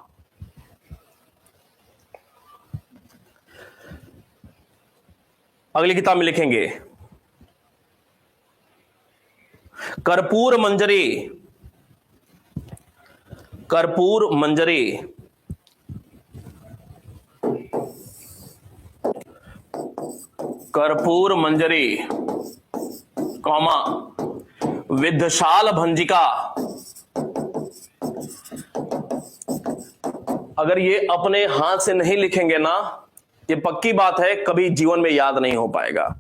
अगली किताब में लिखेंगे कर्पूर मंजरी, कर्पूर मंजरी कर्पूर मंजरी कॉमा विद्धशाल भंजिका। अगर ये अपने हाथ से नहीं लिखेंगे ना, ये पक्की बात है कभी जीवन में याद नहीं हो पाएगा।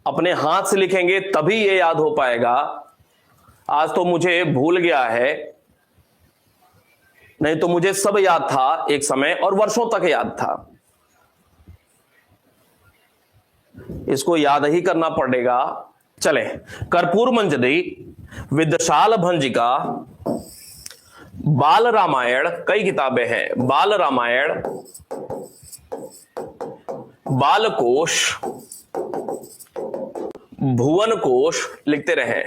अपने हाथ से लिखेंगे तभी ये याद हो पाएगा। आज तो मुझे भूल गया है, नहीं तो मुझे सब याद था एक समय और वर्षों तक याद था। इसको याद ही करना पड़ेगा। चले, कर्पूर मंजरी, विद्धशाल भंजिका, बाल रामायण, कई किताबें हैं, बाल रामायण, बालकोश, भुवन कोश, लिखते रहे,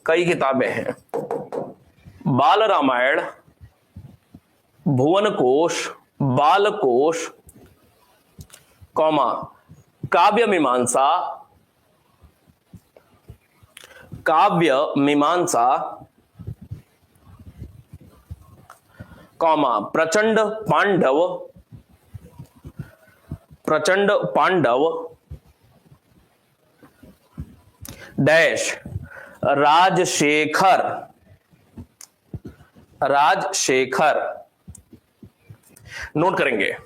कई किताबें हैं। बाल रामायण, भुवन कोश, बालकोश कॉमा काव्य मीमांसा, काव्य मीमांसा कॉमा प्रचंड पांडव, प्रचंड पांडव डैश राजशेखर, राजशेखर। नोट करेंगे,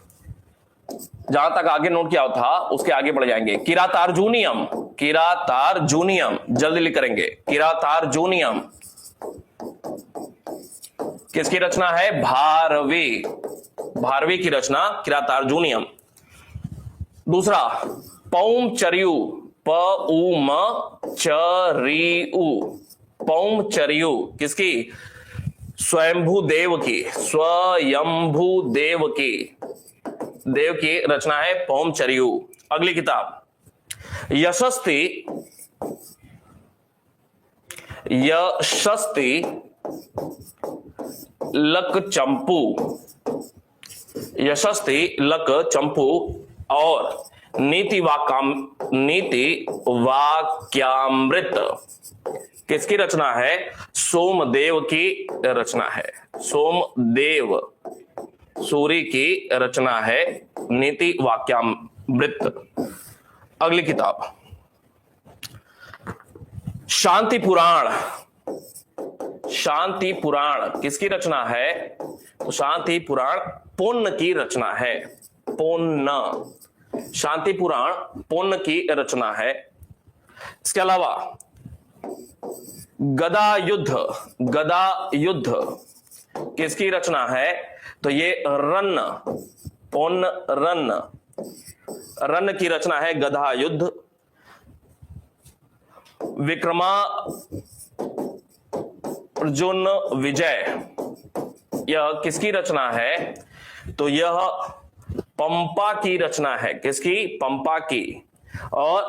जहां तक आगे नोट किया था उसके आगे बढ़ जाएंगे। किरातार्जुनियम, किरातार्जुनियम जल्दी लिख करेंगे। किरातार्जुनियम किसकी रचना है? भारवी, भारवी की रचना किरातार्जुनियम। दूसरा पौमचर्यु, पौमचर्यु, पौमचर्यु किसकी? स्वयंभू देव की, स्वयंभू देव की, देव की रचना है पौमचर्यु। अगली किताब यशस्ति, यशस्ति लक चंपू, यशस्ति लक चंपू और नीति वाक्यामृत किसकी रचना है? सोमदेव की रचना है, सोमदेव सूरी की रचना है नीति वाक्यामृत। अगली किताब शांति पुराण, शांति पुराण किसकी रचना है? तो शांति पुराण पुण्य की रचना है, पुण्य, शांति पुराण पुण्य की रचना है। इसके अलावा गदा युद्ध, गदा युद्ध किसकी रचना है? तो ये रन्न, पुण्य रन्न, रन्न की रचना है गदा युद्ध। विक्रमार्जुन विजय यह किसकी रचना है? तो यह पंपा की रचना है, किसकी? पंपा की। और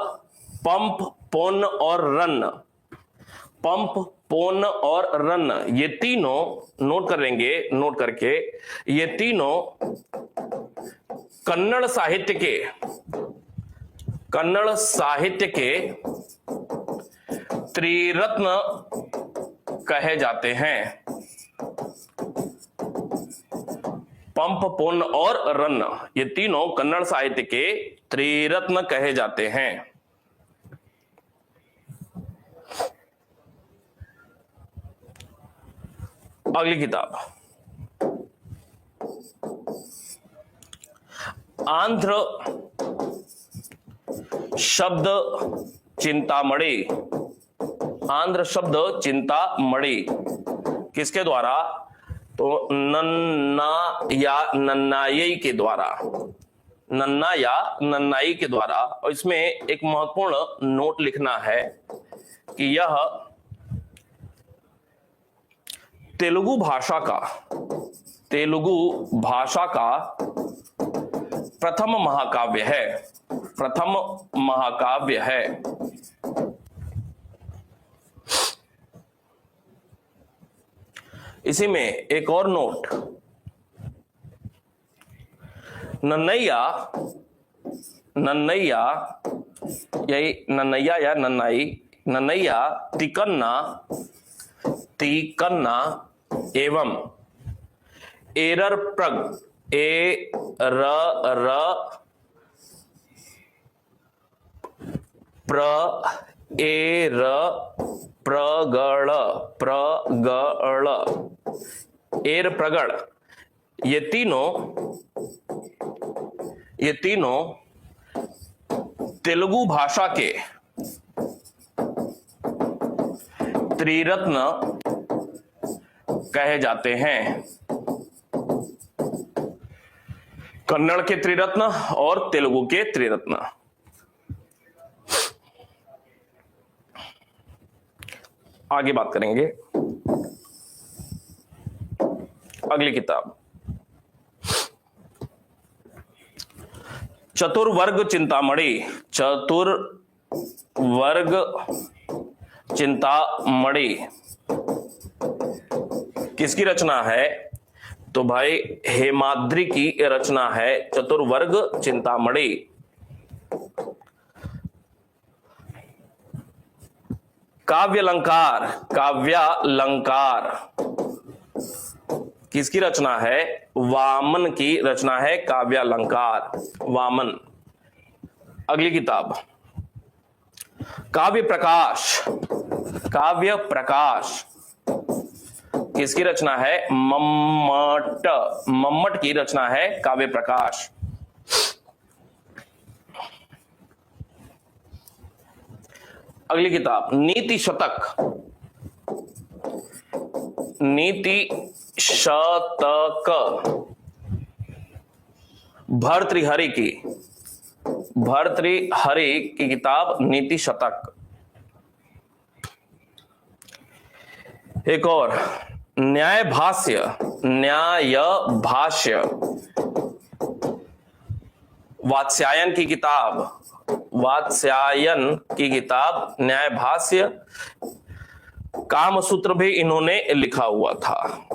पंप, पुण्य और रन्न, पंप, पुण्य और रन्न ये तीनों नोट कर लेंगे, नोट करके ये तीनों कन्नड़ साहित्य के, कन्नड़ साहित्य के त्रिरत्न कहे जाते हैं। पंप, पुण्य और रन्न ये तीनों कन्नड़ साहित्य के त्रिरत्न कहे जाते हैं। अगली किताब आंध्र शब्द चिंतामणि, आंध्र शब्द चिंतामणि किसके द्वारा? तो नन्ना या नन्नाई के द्वारा, नन्ना या नन्नाई के द्वारा। और इसमें एक महत्वपूर्ण नोट लिखना है कि यह तेलुगु भाषा का, तेलुगु भाषा का प्रथम महाकाव्य है, प्रथम महाकाव्य है। इसी में एक और नोट, नन्नैया, नन्नैया यही नन्नैया या नन्नाई, नन्नैया तिकन्ना, तिकन्ना एवं एरर प्रग, ए र प्र ए र प्रगड़, प्रगड़, एर प्रगड़ ये तीनों तेलुगु भाषा के त्रिरत्न कहे जाते हैं। कन्नड़ के त्रिरत्न और तेलुगु के त्रिरत्न। आगे बात करेंगे। अगली किताब चतुर्वर्ग चिंतामणि, चतुर्वर्ग चिंतामणि किसकी रचना है? तो भाई हेमाद्रि की रचना है चतुर्वर्ग चिंतामणि। काव्यालंकार, काव्यालंकार किसकी रचना है? वामन की रचना है काव्यालंकार, वामन। अगली किताब काव्य प्रकाश, काव्य प्रकाश किसकी रचना है? मम्मट। मम्मट की रचना है काव्य प्रकाश। अगली किताब नीति शतक। नीति शतक भर्तृहरि की, भर्तृहरि की किताब नीति शतक। एक और न्याय भाष्य, न्याय भाष्य वात्स्यायन की किताब, वात्स्यायन की किताब न्याय भाष्य। कामसूत्र भी इन्होंने लिखा हुआ था।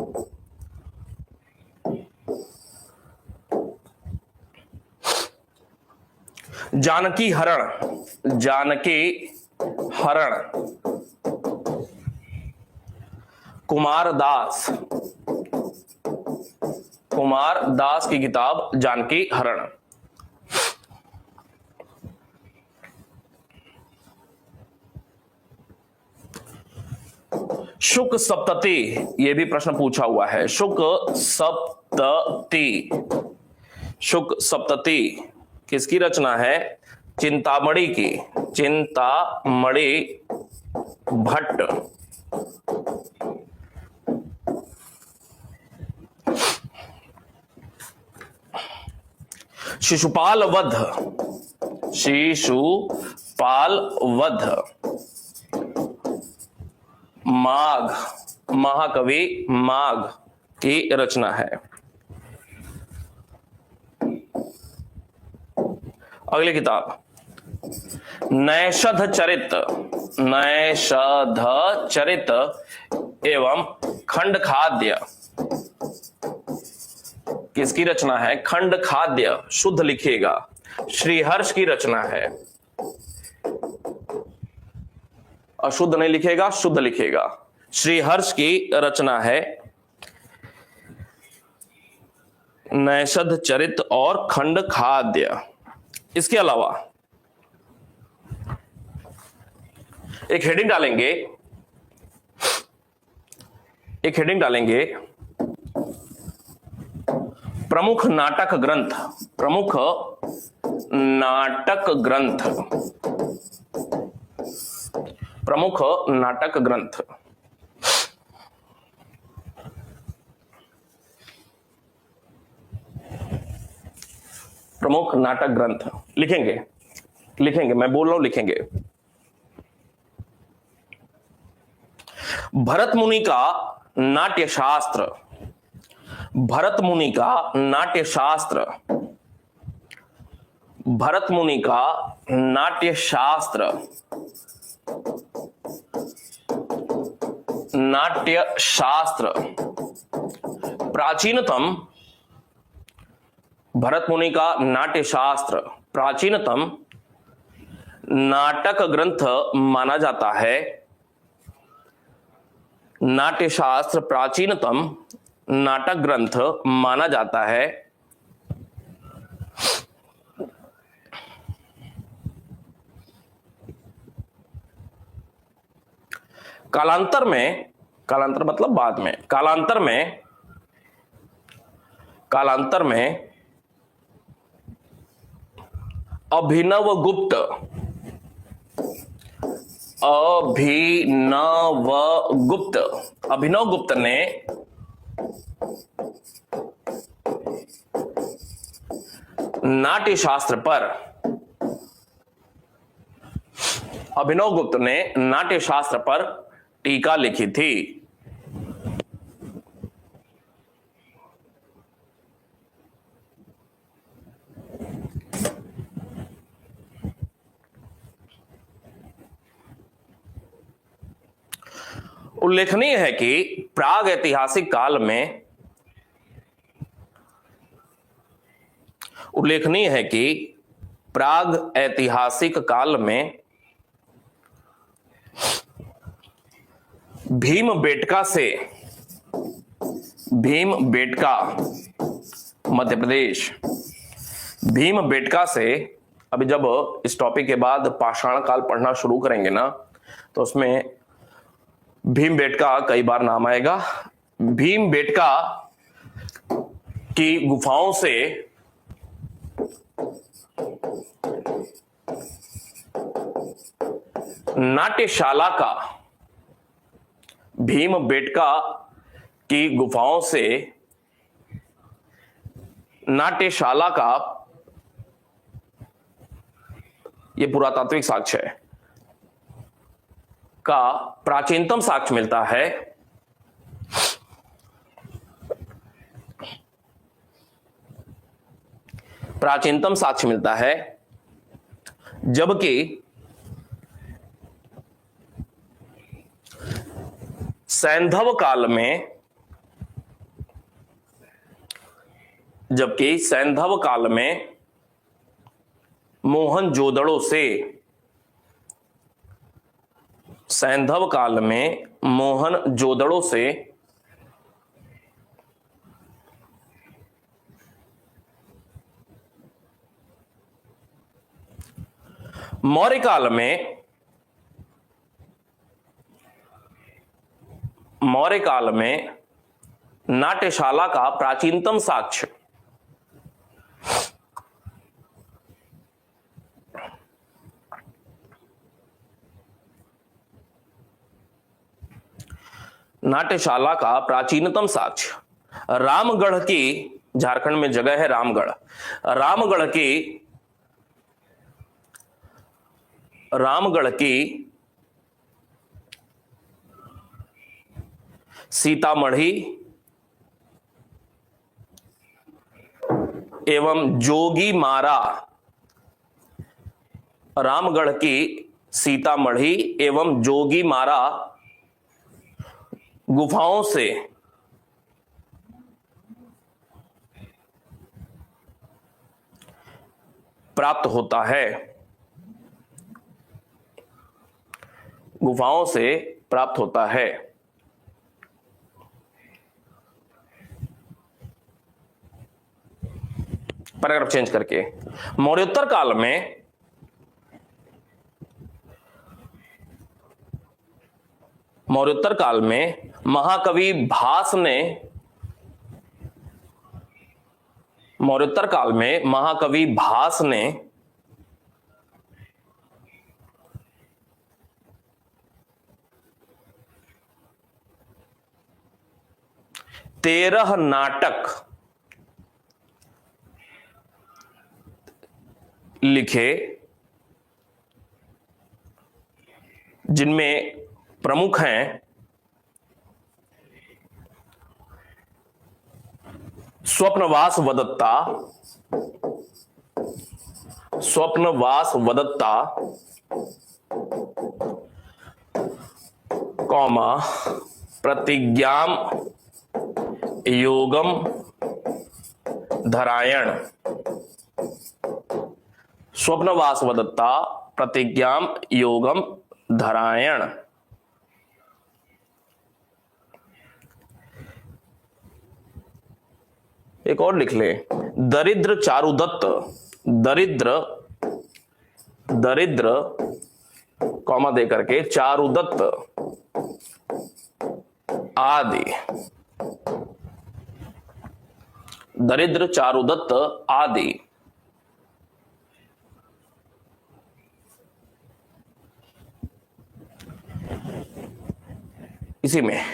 जानकी हरण, जानकी हरण कुमार दास, कुमार दास की किताब जानकी हरण। शुक सप्तति, यह भी प्रश्न पूछा हुआ है। शुक सप्तति, शुक सप्तति किसकी रचना है? चिंतामणि की, चिंतामणि भट्ट। शिशुपाल वध, शिशुपाल वध माघ, महाकवि माघ की रचना है। अगली किताब नैषध चरित, नैषध चरित एवं खंड खाद्य किसकी रचना है? खंड खाद्य, शुद्ध लिखिएगा, श्रीहर्ष की रचना है। अशुद्ध नहीं लिखेगा, शुद्ध लिखेगा। श्रीहर्ष की रचना है नैषध चरित और खंड खाद्य। इसके अलावा एक हेडिंग डालेंगे, एक हेडिंग डालेंगे प्रमुख नाटक ग्रंथ, प्रमुख नाटक ग्रंथ, प्रमुख नाटक ग्रंथ। प्रमुख नाटक ग्रंथ लिखेंगे, लिखेंगे, मैं बोल रहा हूं लिखेंगे। भरत मुनि का नाट्य शास्त्र, भरत मुनि का नाट्य शास्त्र, भरत मुनि का नाट्य शास्त्र, नाट्य शास्त्र प्राचीनतम, भरत मुनि का नाट्य शास्त्र प्राचीनतम नाटक ग्रंथ माना जाता है। नाट्य शास्त्र प्राचीनतम नाटक ग्रंथ माना जाता है। कालांतर में, कालांतर मतलब बाद में, कालांतर में, कालांतर में अभिनव गुप्त, अभिनव गुप्त, अभिनव गुप्त ने नाट्य शास्त्र पर, अभिनव गुप्त ने नाट्य शास्त्र पर टीका लिखी थी। उल्लेखनीय है कि प्राग ऐतिहासिक काल में, उल्लेखनीय है कि प्राग ऐतिहासिक काल में भीमबेटका से, भीमबेटका मध्य प्रदेश, भीमबेटका से, अभी जब इस टॉपिक के बाद पाषाण काल पढ़ना शुरू करेंगे ना, तो उसमें भीमबेटका कई बार नाम आएगा। भीमबेटका की गुफाओं से नाट्यशाला का, भीमबेटका की गुफाओं से नाट्यशाला का यह पुरातात्विक साक्ष्य है का प्राचीनतम साक्ष्य मिलता है। प्राचीनतम साक्ष्य मिलता है, जबकि सैंधव काल में, जबकि सैंधव काल में मोहनजोदड़ो से, सैंधव काल में मोहनजोदड़ो से मौर्य काल में, मौर्य काल में नाट्यशाला का प्राचीनतम साक्ष्य नाट्यशाला का प्राचीनतम साक्ष्य रामगढ़ की, झारखंड में जगह है रामगढ़, रामगढ़ की सीतामढ़ी एवं जोगीमारा, रामगढ़ की सीतामढ़ी एवं जोगीमारा गुफाओं से प्राप्त होता है, गुफाओं से प्राप्त होता है। पैराग्राफ चेंज करके, मौर्योत्तर काल में महाकवि भास ने, मौर्योत्तर काल में महाकवि भास ने तेरह नाटक लिखे, जिनमें प्रमुख हैं स्वप्नवास वदत्ता, कौमा प्रतिज्ञाम योगम धरायण, स्वप्नवास वदत्ता प्रतिज्ञाम योगम धरायण। एक और लिख ले, दरिद्र चारुदत्त, दरिद्र कॉमा दे करके चारुदत्त आदि, दरिद्र चारुदत्त आदि इसी में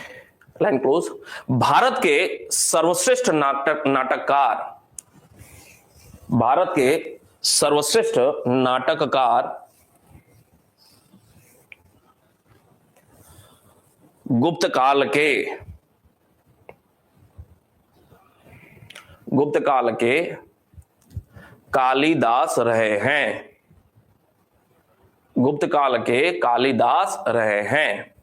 लाइन क्लोज। भारत के सर्वश्रेष्ठ नाटककार, भारत के सर्वश्रेष्ठ नाटककार गुप्त काल के कालिदास रहे हैं, गुप्त काल के कालिदास रहे हैं।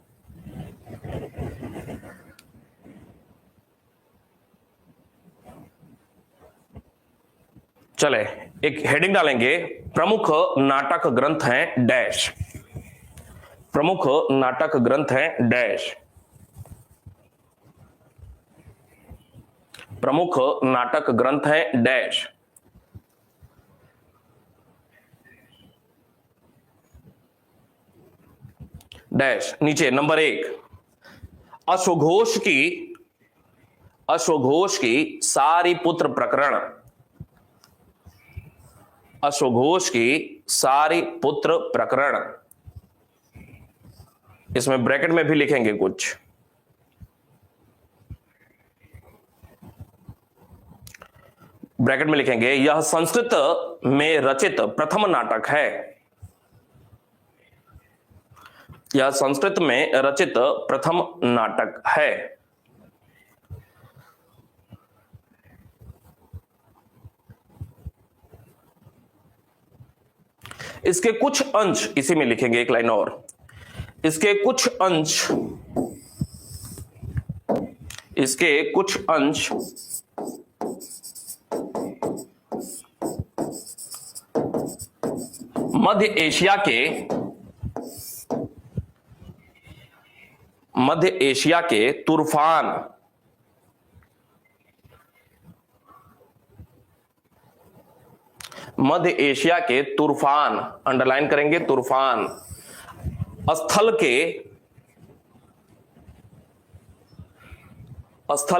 चले एक हेडिंग डालेंगे, प्रमुख नाटक ग्रंथ हैं डैश, प्रमुख नाटक ग्रंथ हैं डैश, प्रमुख नाटक ग्रंथ हैं डैश। डैश नीचे नंबर 1 अश्वघोष की सारी पुत्र प्रकरण, अश्वघोष की सारी पुत्र प्रकरण, इसमें ब्रैकेट में भी लिखेंगे कुछ। ब्रैकेट में लिखेंगे यह संस्कृत में रचित प्रथम नाटक है, यह संस्कृत में रचित प्रथम नाटक है। इसके कुछ अंश, इसी में लिखेंगे एक लाइन और, इसके कुछ अंश मध्य एशिया के तूर्फान, मध्य एशिया के तूर्फान, अंडरलाइन करेंगे, तूर्फान स्थल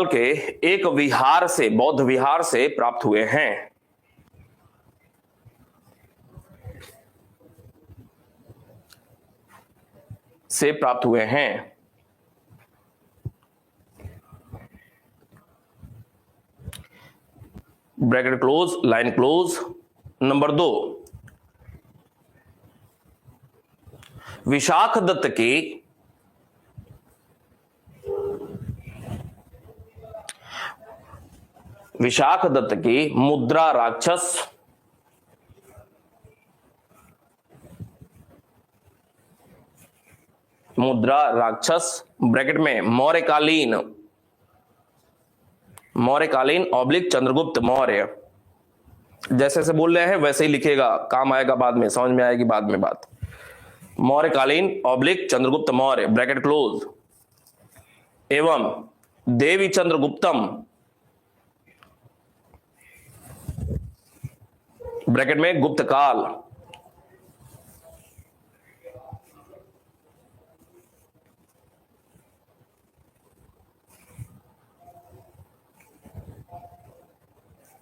के एक विहार से, बौद्ध विहार से प्राप्त हुए हैं। Bracket close, line close. Number 2, Vishakh Datt की मुद्रा राक्षस, ब्रैकेट में मौर्यकालीन ऑब्लिक चंद्रगुप्त मौर्य, जैसे जैसे बोल रहे हैं वैसे ही लिखेगा, काम आएगा बाद में, समझ में आएगी बाद में बात। मौर्यकालीन oblique Chandragupta Maurya, bracket close, एवं देवी चंद्रगुप्तम, ब्रैकेट में गुप्त काल।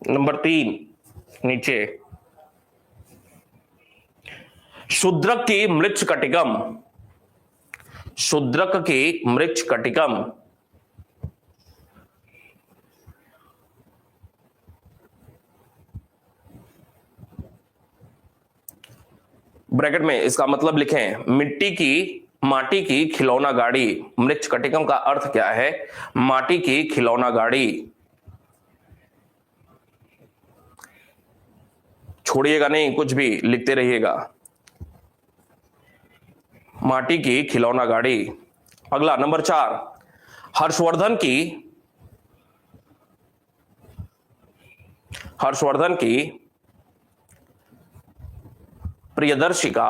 नंबर 3 नीचे, शूद्रक की मृच्छकटिकम, ब्रैकेट में इसका मतलब लिखें, माटी की खिलौना गाड़ी। मृच्छकटिकम का अर्थ क्या है? माटी की खिलौना गाड़ी। छोड़िएगा नहीं, कुछ भी लिखते रहिएगा, माटी की खिलौना गाड़ी। अगला नंबर 4, हर्षवर्धन की प्रियदर्शिका,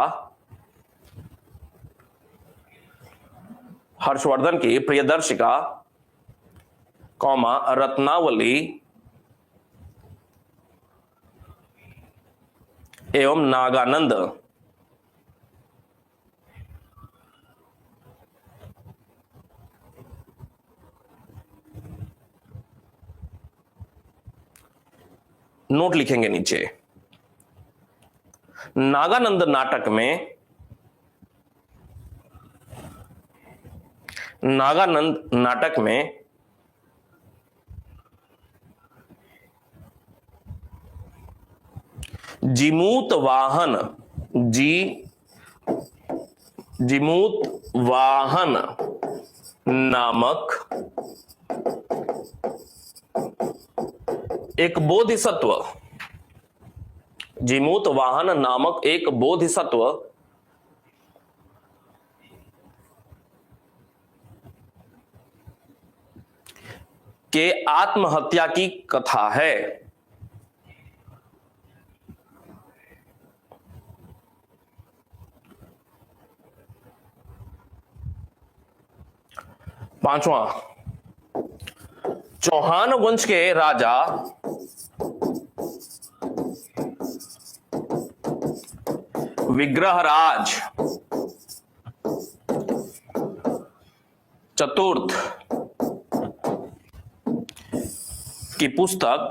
रत्नावली एवं नागानंद। नोट लिखेंगे नीचे। नागानंद नाटक में जिमूत वाहन नामक एक बोधिसत्व, जिमूत वाहन नामक एक बोधिसत्व के आत्महत्या की कथा है। पांचवा, चौहान वंश के राजा विग्रहराज, चतुर्थ की पुस्तक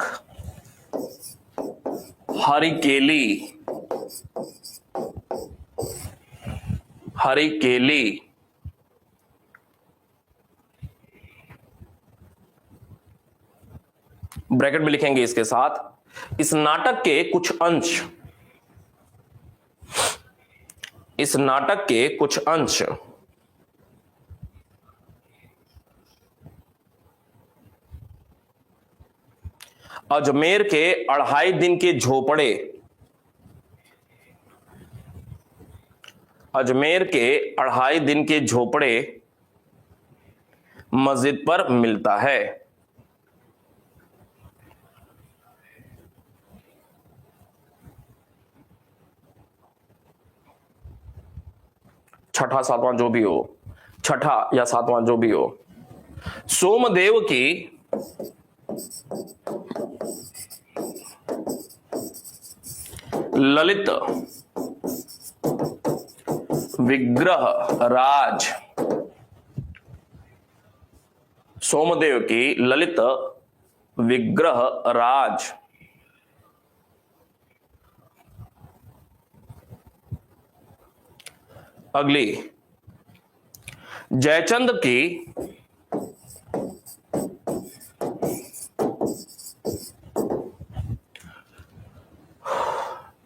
हरिकेली, हरिकेली। ब्रैकेट में लिखेंगे इसके साथ, इस नाटक के कुछ अंश, इस नाटक के कुछ अंश अजमेर के 2.5 दिन के झोपड़े, अजमेर के 2.5 दिन के झोपड़े मस्जिद पर मिलता है। छठा सातवां जो भी हो, छठा या सातवां जो भी हो, सोमदेव की ललित विग्रह राज, सोमदेव की ललित विग्रह राज अगली, जयचंद की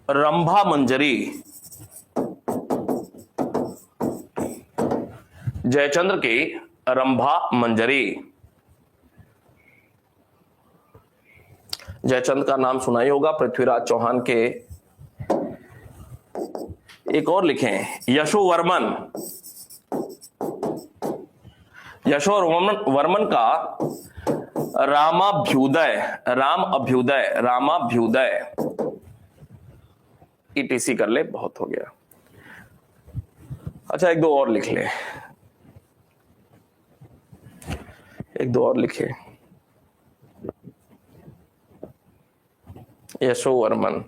रंभा मंजरी, जयचंद्र की रंभा मंजरी। जयचंद का नाम सुना ही होगा, पृथ्वीराज चौहान के। एक और लिखें, यशोवर्मन, यशोवर्मन का रामाभ्युदय, राम अभ्युदय, रामाभ्युदय। ईटीसी कर ले, बहुत हो गया। अच्छा, एक दो और लिख ले, एक दो और लिखे, यशोवर्मन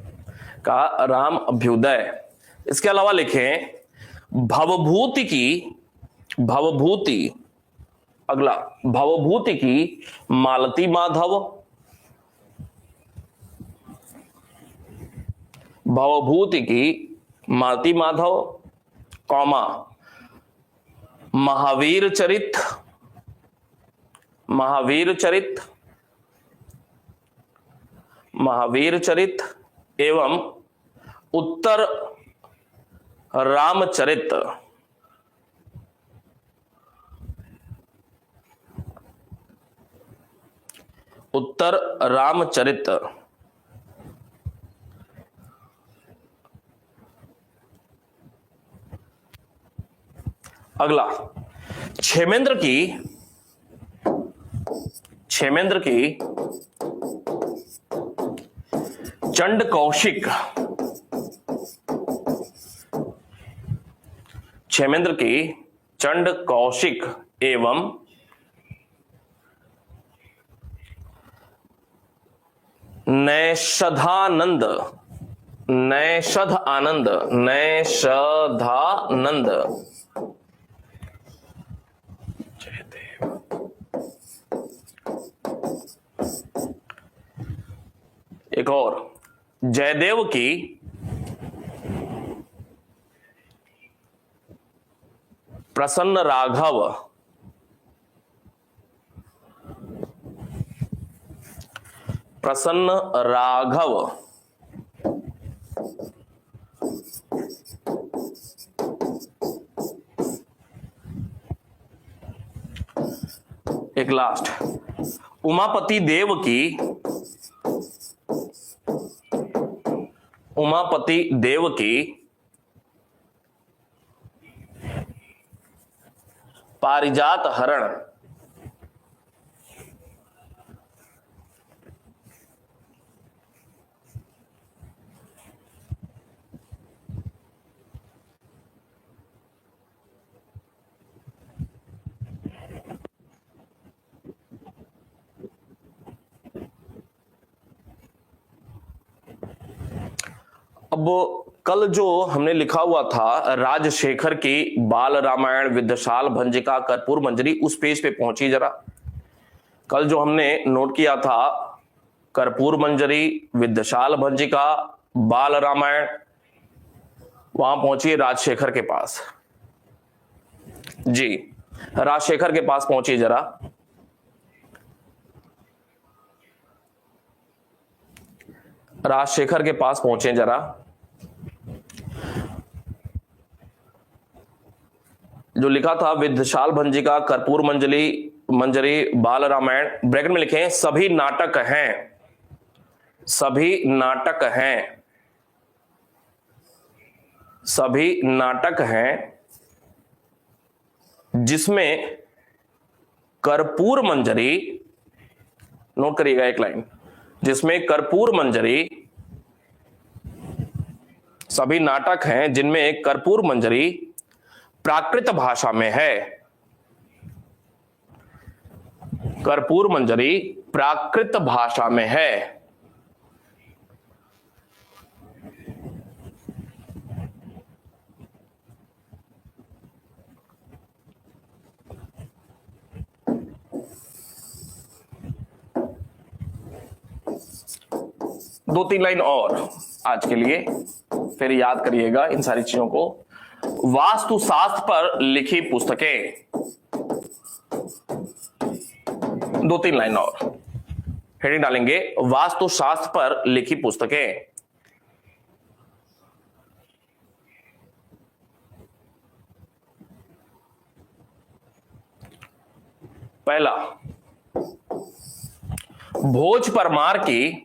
का राम अभ्युदय। इसके अलावा लिखें भवभूति की, भवभूति, अगला भवभूति की मालती माधव, भवभूति की मालती माधव, कौमा महावीर चरित, महावीर चरित, महावीर चरित एवं उत्तर रामचरित, उत्तर रामचरित। अगला, क्षेमेंद्र की, क्षेमेंद्र की चंड कौशिक, क्षेमेंद्र की चंड कौशिक एवं नैषधानंद, नैषध आनंद, नैषधानंद। एक और, जयदेव की प्रसन्न राघव, प्रसन्न राघव। एक लास्ट, उमापति देव की, उमापति देव की पारिजात हरण, अब कल जो हमने लिखा हुआ था राजशेखर की बाल रामायण विद्याशाल भंजिका कर्पूर मंजरी, उस पेज पे पहुंची जरा। कल जो हमने नोट किया था कर्पूर मंजरी, विद्याशाल भंजिका, बाल रामायण, वहां पहुंचिए राजशेखर के पास। जी, राजशेखर के पास पहुंचिए जरा। राजशेखर के पास पहुंचे जरा। जो लिखा था विद्याशाल भंजिका कर्पूर मंजरी बाल रामायण, ब्रैकेट में लिखे सभी नाटक हैं, सभी नाटक हैं, सभी नाटक हैं जिसमें कर्पूर मंजरी, नोट करिएगा एक लाइन, जिसमें कर्पूर मंजरी, सभी नाटक हैं जिनमें कर्पूर मंजरी प्राकृत भाषा में है, कर्पूर मंजरी प्राकृत भाषा में है। दो तीन लाइन और आज के लिए, फिर याद करिएगा इन सारी चीजों को। वास्तुशास्त्र पर लिखी पुस्तकें, दो तीन लाइन और हेडिंग डालेंगे, वास्तुशास्त्र पर लिखी पुस्तकें। पहला, भोज परमार की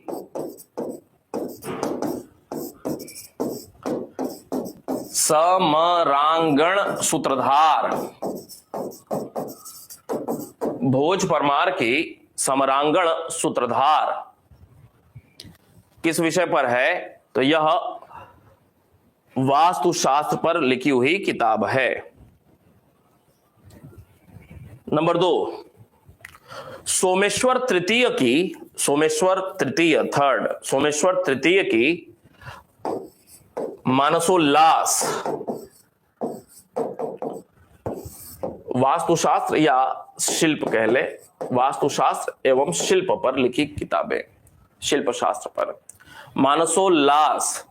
समरांगण सूत्रधार, भोज परमार की समरांगण सूत्रधार किस विषय पर है? तो यह वास्तुशास्त्र पर लिखी हुई किताब है। नंबर 2, सोमेश्वर तृतीय की मानसोल्लास, वास्तुशास्त्र या शिल्प कह ले, वास्तुशास्त्र एवं शिल्प पर लिखी किताबें, शिल्प शास्त्र पर। मानसोल्लास,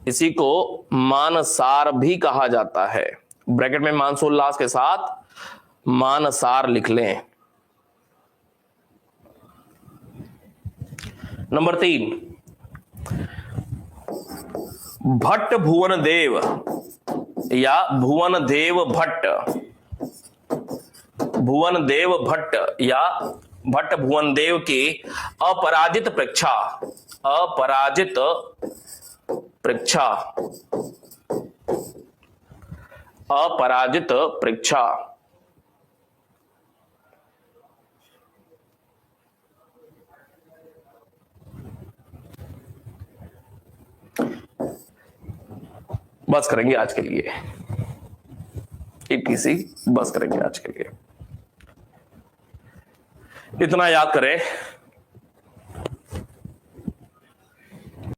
इसी को मानसार भी कहा जाता है, ब्रैकेट में मानसोल्लास के साथ मानसार लिख लें। नंबर 3, भट्ट भुवन देव या भुवन देव भट्ट, भुवन देव भट्ट या भट्ट भुवन देव की अपराजित परीक्षा, अपराजित परीक्षा, अपराजित परीक्षा। बस करेंगे आज के लिए, ETC बस करेंगे आज के लिए। इतना याद करें